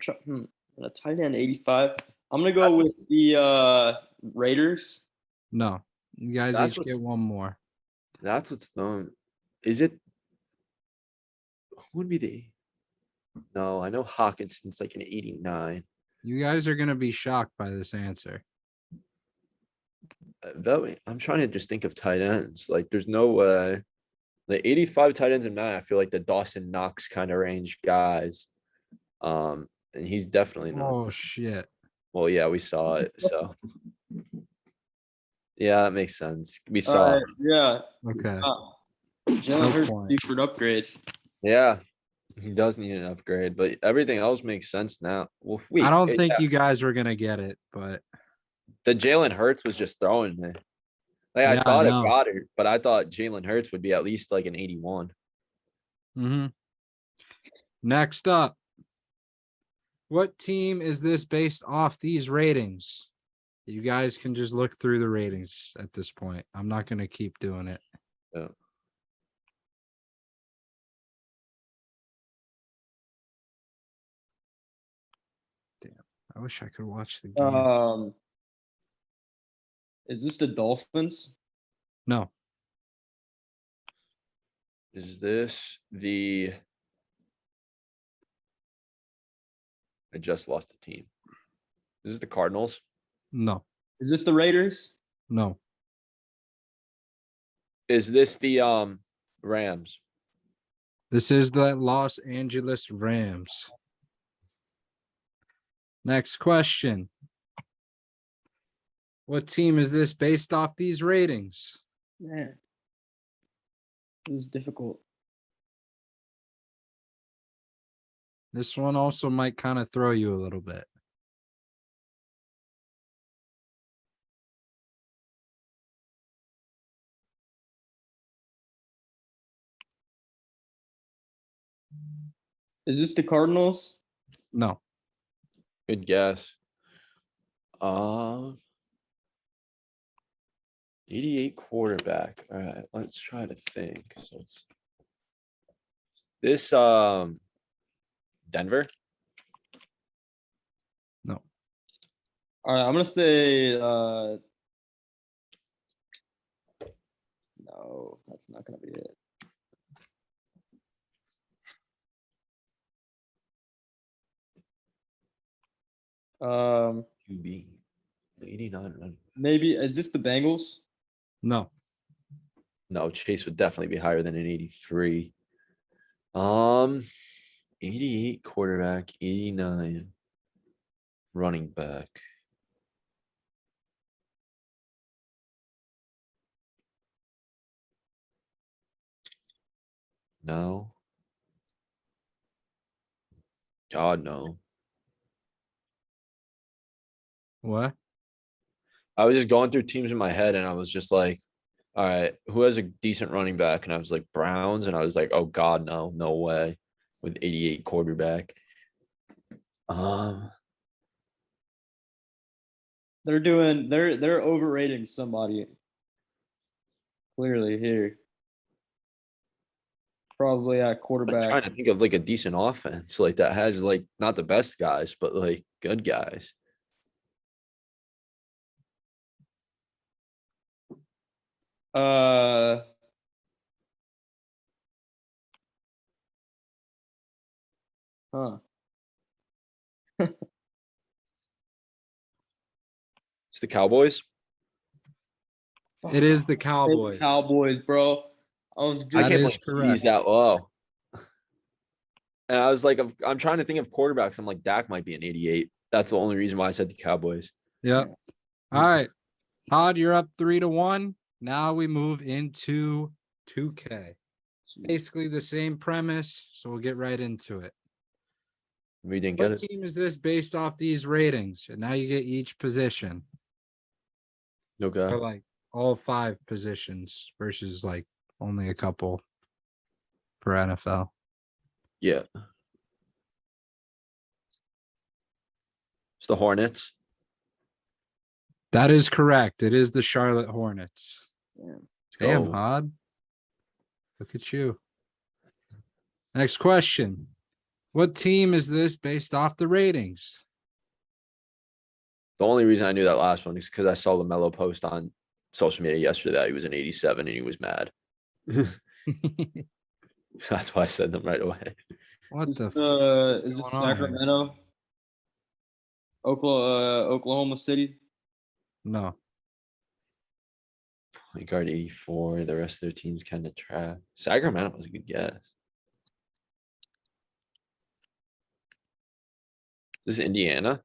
trying. A tight end 85. I'm gonna go with the Raiders. No. You guys That's each what- get one more. That's what's known. Is it? Who would be the? No, I know Hawkinson's like an 89. You guys are gonna be shocked by this answer. I'm trying to just think of tight ends. Like, there's no way. The 85 tight ends in Madden, I feel like the Dawson Knox kind of range guys. And he's definitely not. Oh shit. Well, yeah, we saw it. So yeah, that makes sense. We saw it. Yeah. Okay. Jalen No Hurts point. due for an upgrade. Yeah, he does need an upgrade, but everything else makes sense now. Well, I don't wait, think yeah, you guys were gonna get it, but the Jalen Hurts was just throwing me. Like, I Yeah, I thought it know. got it, but I thought Jalen Hurts would be at least like an 81. Next up. What team is this based off these ratings? You guys can just look through the ratings at this point. I'm not gonna keep doing it. Yeah. I wish I could watch the game. Is this the Dolphins? No. Is this the? I just lost the team. Is this the Cardinals? No. Is this the Raiders? No. Is this the Rams? This is the Los Angeles Rams. Next question. What team is this based off these ratings? Man, this is difficult. This one also might kind of throw you a little bit. Is this the Cardinals? No. Good guess. 88 quarterback. All right, let's try to think. So it's this Denver. No. All right, I'm gonna say no, that's not gonna be it. QB 89 run. Maybe is this the Bengals? No. No, Chase would definitely be higher than an 83. 88 quarterback, 89 running back. No. God, no. What? I was just going through teams in my head and I was just like, all right, who has a decent running back? And I was like, Browns. And I was like, oh God, no, no way. With 88 quarterback. They're overrating somebody. Clearly here. Probably at I'm quarterback. trying to think of like a decent offense like that has like not the best guys, but like good guys. Huh. It's the Cowboys. It is the Take Cowboys. Cowboys, bro. I was I That can't is believe he's correct. that low. And I was like, I'm trying to think of quarterbacks. I'm like, Dak might be an 88. That's the only reason why I said the Cowboys. Yep. All right. Todd, you're up 3-1. Now we move into 2K. Basically the same premise, so we'll get right into it. We didn't get What it. team is this based off these ratings? And now you get each position, Okay. or like all 5 positions versus like only a couple per NFL. Yeah. It's the Hornets. That is correct. It is the Charlotte Hornets. Yeah. Damn, Go. Hod. Look at you. Next question. What team is this based off the ratings? The only reason I knew that last one is because I saw LaMelo post on social media yesterday that he was an 87 and he was mad. That's why I said them right away. What Is the is this going on here? Sacramento? Oklahoma City? No. Point guard 84. The rest of their team's kind of trash. Sacramento was a good guess. This is Indiana.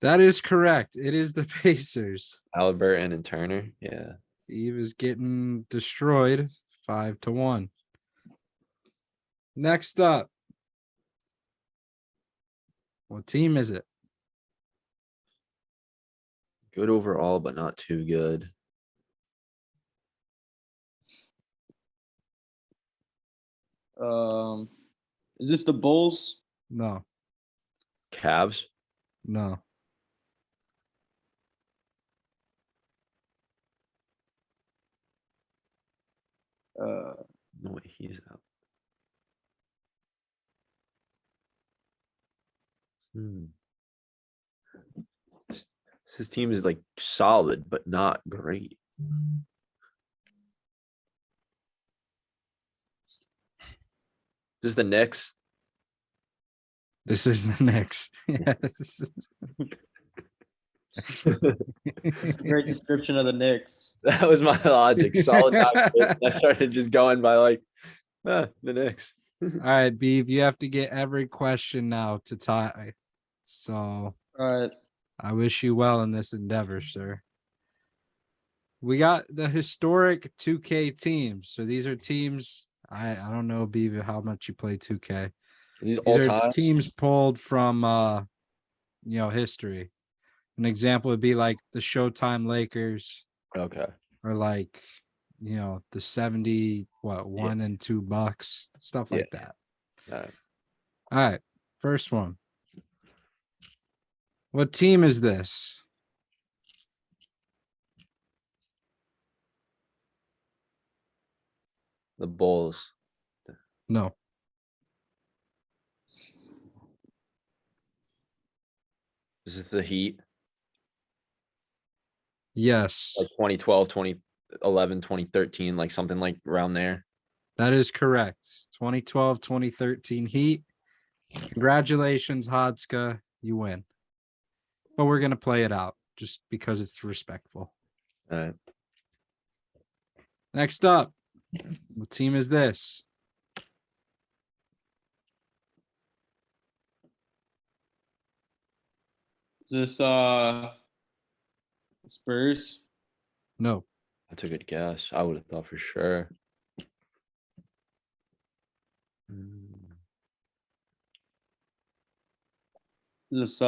That is correct. It is the Pacers. Halliburton and Turner. Yeah. Eve is getting destroyed 5-1. Next up. What team is it? Good overall, but not too good. Is this the Bulls? No, Cavs. no. No way, he's out. His team is like solid, but not great. This is the Knicks. This is the Knicks. Yes. It's a great description of the Knicks. That was my logic. Solid. Not good. I started just going by like, the Knicks. All right, Beav, you have to get every question now to tie. So All right. I wish you well in this endeavor, sir. We got the historic 2K teams. So these are teams. I don't know, Beav, how much you play 2K. These These all are time. teams pulled from history. An example would be like the Showtime Lakers, Okay. or like the 70 1 and 2 Bucks, stuff like that. All right. All right, first one. What team is this? The Bulls. No. This is the Heat. Yes, Like 2012, 2011, 2013, like something like around there. that is correct. 2012, 2013 Heat. Congratulations, Hodska. You win. But we're gonna play it out just because it's respectful. All right. Next up, what team is this? Is this Spurs? No. That's a good guess. I would have thought for sure. Is this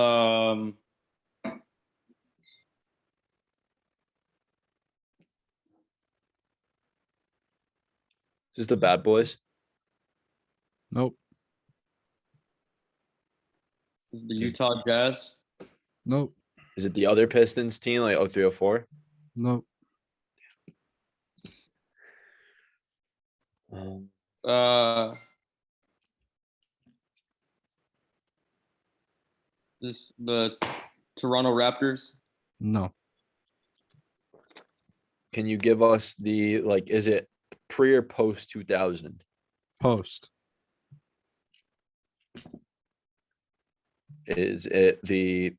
This is the Bad Boys. Nope. is it the Utah Jazz? Nope. Is it the other Pistons team, like 0304? Nope. This the Toronto Raptors? No. Can you give us the, like, is it pre or post 2000? Post. Is it the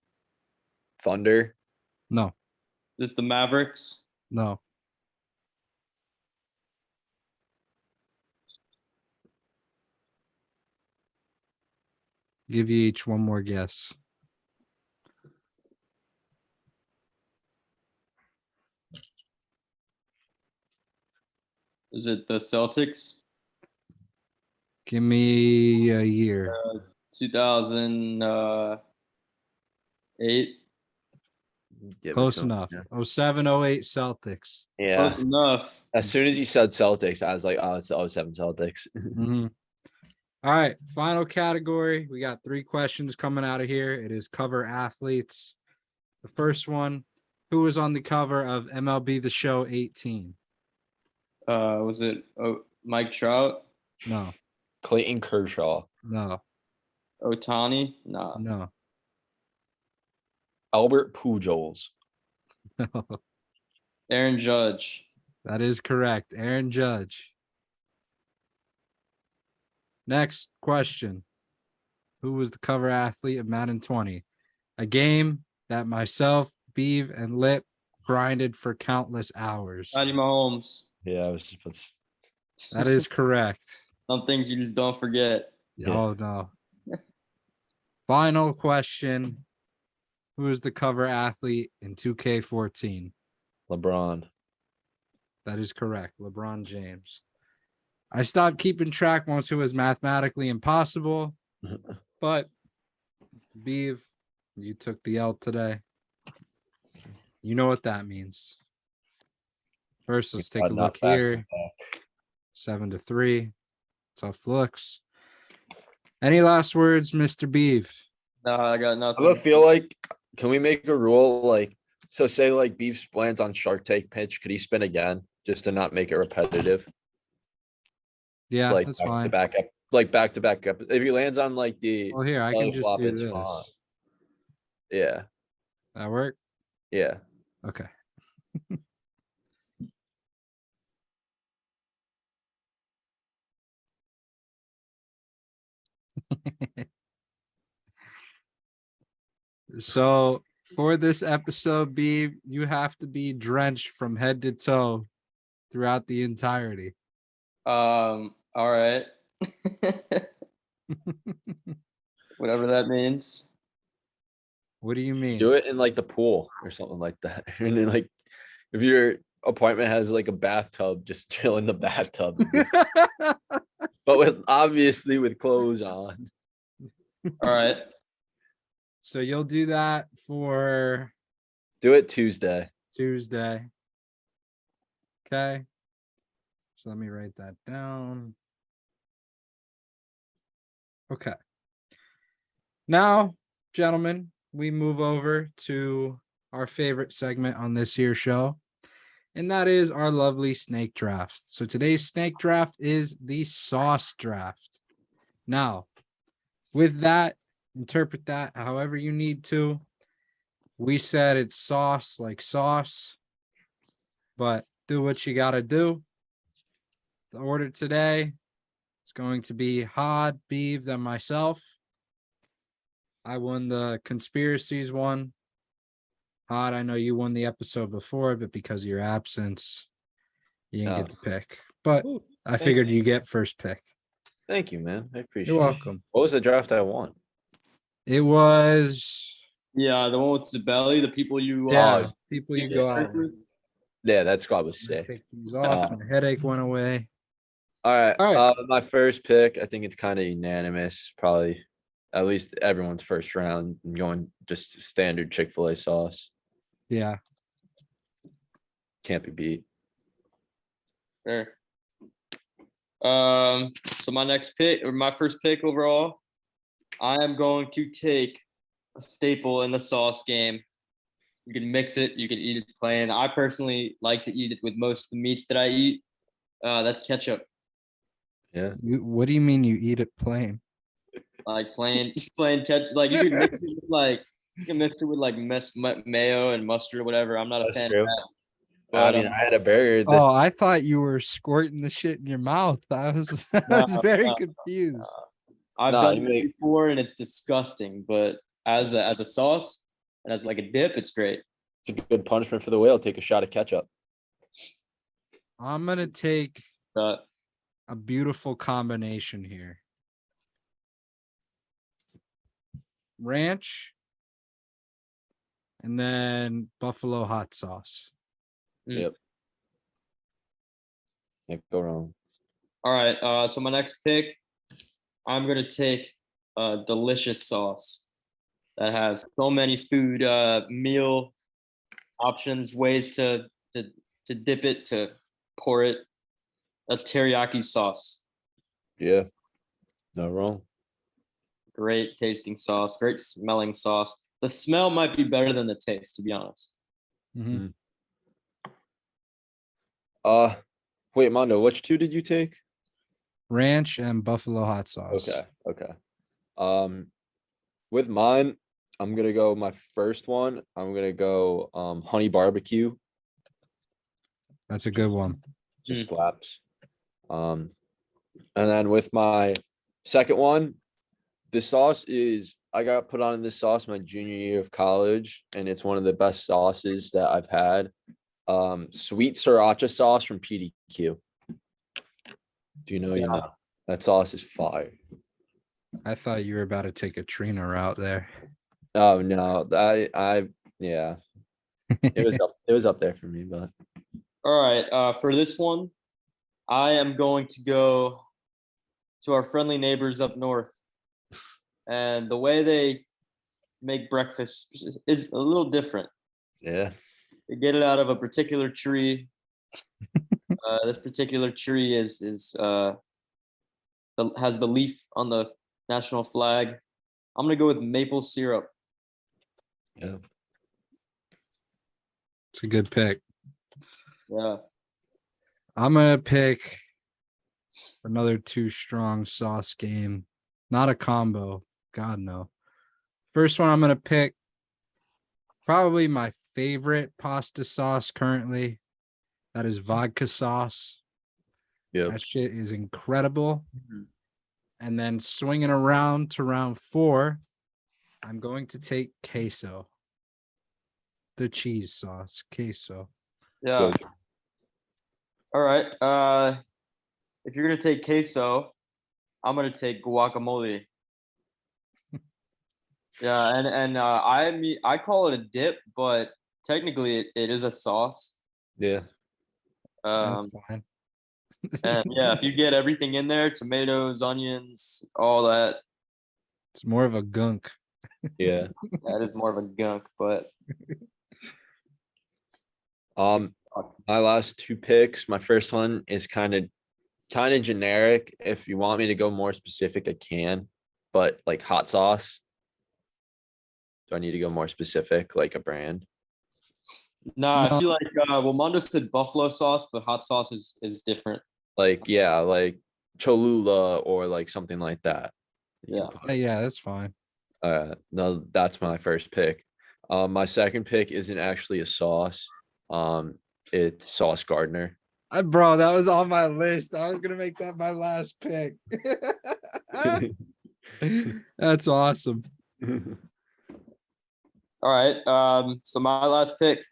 Thunder? No, Just the Mavericks. no. Give you each one more guess. Is it the Celtics? Give me a year. 2008. Give it Close to him, enough. yeah. 07, 08 Celtics. Yeah. Close enough. As soon as you said Celtics, I was like, oh, it's the 07 Celtics. Mhm. All right, final category. We got 3 questions coming out of here. It is cover athletes. The first one, who was on the cover of MLB The Show 18? Was it Mike Trout? No, Clayton Kershaw. no, Otani? Nah. no, Albert Pujols. no. Aaron Judge. That is correct. Aaron Judge. Next question. Who was the cover athlete of Madden 20? A game that myself, Beav, and Lip grinded for countless hours. Patty Mahomes. Yeah, I was just That is correct. Some things you just don't forget. Yeah. Oh, no. Final question. Who is the cover athlete in 2K14? LeBron. That is correct. LeBron James. I stopped keeping track once it was mathematically impossible, but Beav, you took the L today. You know what that means. First, let's take a Not look back to here. back. 7-3. Tough looks. Any last words, Mr. Beav? No, I got I nothing. feel like, can we make a rule like, so say like Beef lands on Shark Tank pitch, could he spin again just to not make it repetitive? Yeah, Like that's back to fine. back up, like back to back up. If he lands on like the Well, here, I belly can just flop, do it's this. fine. Yeah, That work? yeah. Okay. So for this episode, B, you have to be drenched from head to toe throughout the entirety. All right. Whatever that means. What do you mean? Do it in like the pool or something like that. And then like, if your apartment has like a bathtub, just chill in the bathtub, but with obviously with clothes on. All right. So you'll do that for Do it Tuesday. Tuesday. Okay. So let me write that down. Okay. Now, gentlemen, we move over to our favorite segment on this here show, and that is our lovely snake draft. So today's snake draft is the sauce draft. Now, with that, interpret that however you need to. We said it's sauce like sauce, but do what you got to do. The order today is going to be Hod, Beav, then myself. I won the conspiracies one. Hod, I know you won the episode before, but because of your absence, you didn't get the pick. But Ooh, I figured you get first pick. Thank you, man. I appreciate You're it. welcome. What was the draft I won? It was Yeah, the one with the belly, the people you people you you go out start with. with. Yeah, that squad was I sick. take these off. My headache went away. All right. All right. My first pick, I think it's kind of unanimous. Probably at least everyone's first round. I'm going just standard Chick-fil-A sauce. Yeah. Can't be beat. Sure. So my next pick or my first pick overall, I am going to take a staple in the sauce game. You can mix it, you can eat it plain. I personally like to eat it with most of the meats that I eat. That's ketchup. Yeah. What do you mean you eat it plain? Like plain ketchup. Like you can mix it with like mayo and mustard or whatever. I'm not a That's fan true. of that. I But, mean, I had a burger. This Oh, I thought you were squirting the shit in your mouth. I was very No. confused. I've No, done you it make- before and it's disgusting, but as a sauce and as like a dip, it's great. It's a good punishment for the whale. Take a shot of ketchup. I'm gonna take But a beautiful combination here. Ranch and then buffalo hot sauce. Mm. Yep. Can't go wrong. all right, so my next pick, I'm gonna take a delicious sauce that has so many food meal options, ways to dip it, to pour it. That's teriyaki sauce. Yeah. Not wrong. Great tasting sauce, great smelling sauce. The smell might be better than the taste, to be honest. Mhm. Wait, Mondo, which two did you take? Ranch and buffalo hot sauce. Okay. With mine, I'm gonna go my first one. I'm gonna go honey barbecue. That's a good one. Just slaps. And then with my second one, the sauce is I got put on this sauce my junior year of college, and it's one of the best sauces that I've had. Sweet sriracha sauce from PDQ. Do you know you know? That sauce is fire. I thought you were about to take a Trina route there. Oh no, I yeah. It was up there for me, but All right, for this one, I am going to go to our friendly neighbors up north. And the way they make breakfast is a little different. yeah. They get it out of a particular tree. This particular tree has the leaf on the national flag. I'm gonna go with maple syrup. Yeah. It's a good pick. Yeah. I'm gonna pick another two strong sauce game. Not a combo. God no. First one I'm gonna pick probably my favorite pasta sauce currently. That is vodka sauce. Yep. That shit is incredible. Mhm. And then swinging around to round 4, I'm going to take queso. The cheese sauce, queso. Yeah. Good. All right. If you're gonna take queso, I'm gonna take guacamole. Yeah, and I call it a dip, but technically it is a sauce. Yeah. That's Um, fine. and yeah, if you get everything in there, tomatoes, onions, all that, It's more of a gunk. Yeah. that is more of a gunk. But My last two picks. My first one is kind of generic. If you want me to go more specific, I can. But like hot sauce. Do I need to go more specific, like a brand? nah, I No. feel like well, Mondo said buffalo sauce, but hot sauce is different. Like, yeah, like Cholula or like something like that. You Yeah. can put- Yeah, that's fine. No, that's my first pick. My second pick isn't actually a sauce. It's Sauce Gardner. Bro, that was on my list. I was gonna make that my last pick. That's awesome. All right. So my last pick,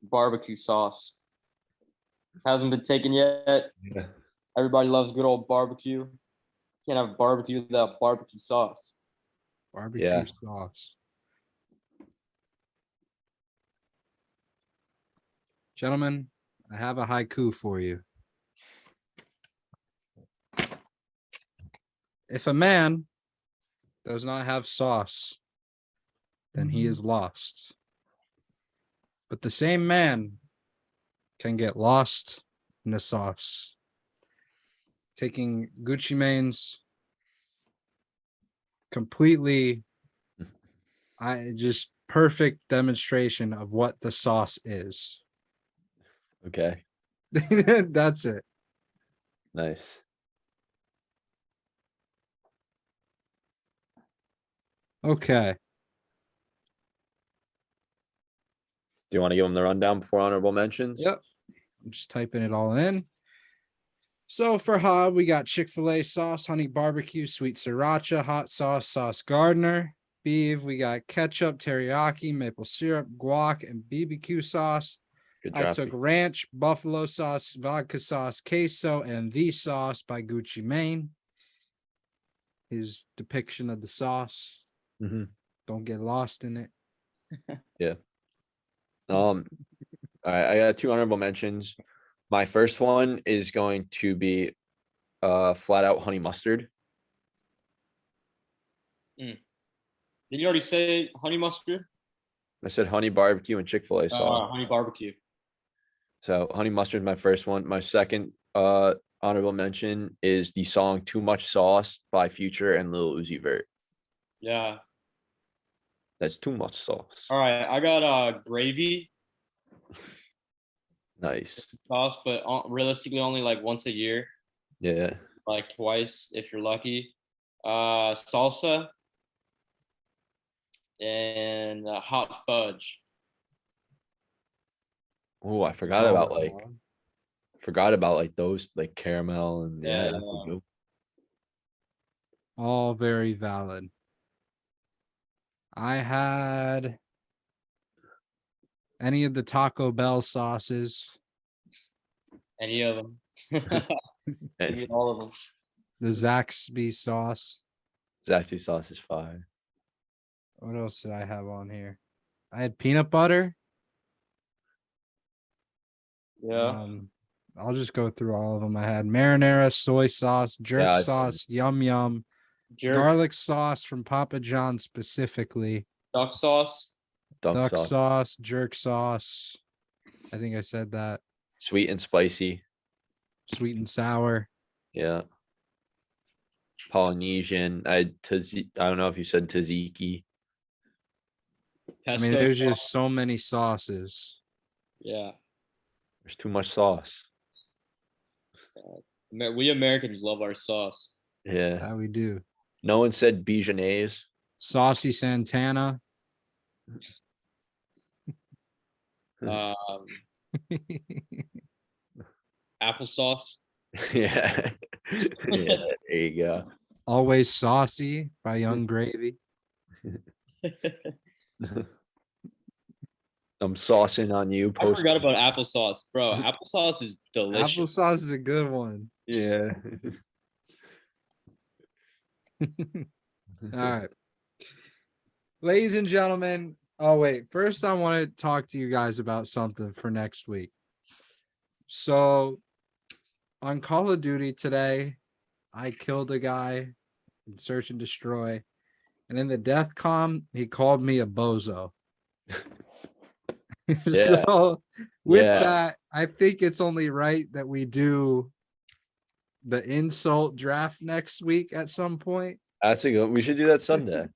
barbecue sauce. Hasn't been taken yet. Yeah. Everybody loves good old barbecue. Can't have barbecue without barbecue sauce. Barbecue Yeah. sauce. Gentlemen, I have a haiku for you. If a man does not have sauce, then he is lost. But the same man can get lost in the sauce. Taking Gucci Mane's completely, just perfect demonstration of what the sauce is. Okay. That's it. Nice. Okay. Do you want to give them the rundown before honorable mentions? Yep. I'm just typing it all in. So for hot, we got Chick-fil-A sauce, honey barbecue, sweet sriracha, hot sauce, Sauce Gardner. Beav, we got ketchup, teriyaki, maple syrup, guac, and BBQ sauce. Good I job. took ranch, buffalo sauce, vodka sauce, queso, and the sauce by Gucci Mane. His depiction of the sauce. Mhm. Don't get lost in it. All right, I got 2 honorable mentions. My first one is going to be flat out honey mustard. Did you already say honey mustard? I said honey barbecue and Chick-fil-A sauce. Honey barbecue. So honey mustard is my first one. My second honorable mention is the song Too Much Sauce by Future and Lil Uzi Vert. Yeah. That's too much sauce. All right. I got gravy Nice. sauce, but realistically only like once a year, Yeah. like twice if you're lucky. Salsa and hot fudge. Oh, I forgot about like those like caramel and yeah, that's Yeah. good. All very valid. I had any of the Taco Bell sauces, Any of them. Give me all of them. the Zaxby sauce. Zaxby sauce is fire. What else did I have on here? I had peanut butter. Yeah. I'll just go through all of them. I had marinara, soy sauce, jerk Yeah, sauce, yum yum, Jerk, garlic sauce from Papa John specifically, duck sauce. duck sauce. sauce, jerk sauce. I think I said that. Sweet and spicy. Sweet and sour. Yeah. Polynesian. I don't know if you said tzatziki. I Pesto mean, there's sauce. just so many sauces. Yeah. There's too much sauce. We Americans love our sauce. Yeah. That we do. No one said Bijonnaise. Saucy Santana. Um, applesauce. Yeah. Yeah. There you go. Always Saucy by Young Gravy. I'm saucing on you. I forgot about applesauce, bro. Applesauce is delicious. Applesauce is a good one. Yeah. All right. Ladies and gentlemen. Oh, wait. First, I want to talk to you guys about something for next week. So, on Call of Duty today, I killed a guy in Search and Destroy. And in the death comm, he called me a bozo. So, with that, I think it's only right that we do the insult draft next week at some point. That's a good. We should do that Sunday.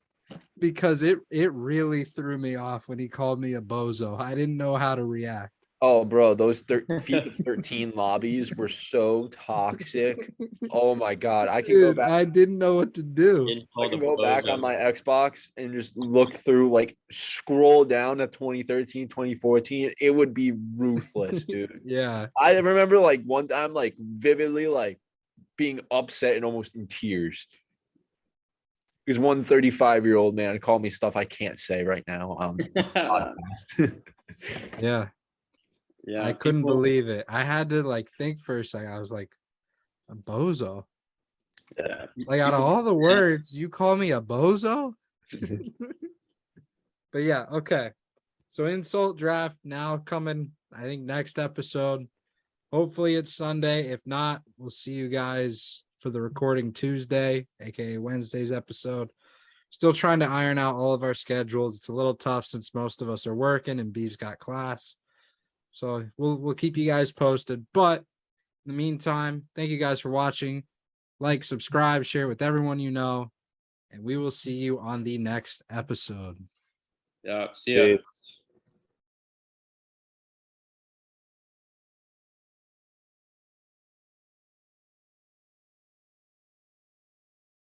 Because it really threw me off when he called me a bozo. I didn't know how to react. Oh, bro, those FIFA 13 lobbies were so toxic. Oh my god, I can go Dude, back. I didn't know what to do. I can go back on my Xbox and just look through, like, scroll down to 2013, 2014. It would be ruthless, dude. Yeah. I remember, like, one time, like, vividly, like, being upset and almost in tears. Because one 35-year-old man called me stuff I can't say right now on this podcast. Yeah. Yeah, I couldn't believe it. I had to like think for a second. I was like, a bozo. Yeah. Like out of all the words, you call me a bozo? But yeah, okay. So insult draft now coming, I think next episode. Hopefully it's Sunday. If not, we'll see you guys for the recording Tuesday, aka Wednesday's episode. Still trying to iron out all of our schedules. It's a little tough since most of us are working and Beav's got class. So we'll keep you guys posted. But in the meantime, thank you guys for watching. Like, subscribe, share with everyone you know, and we will see you on the next episode. Yeah. See ya.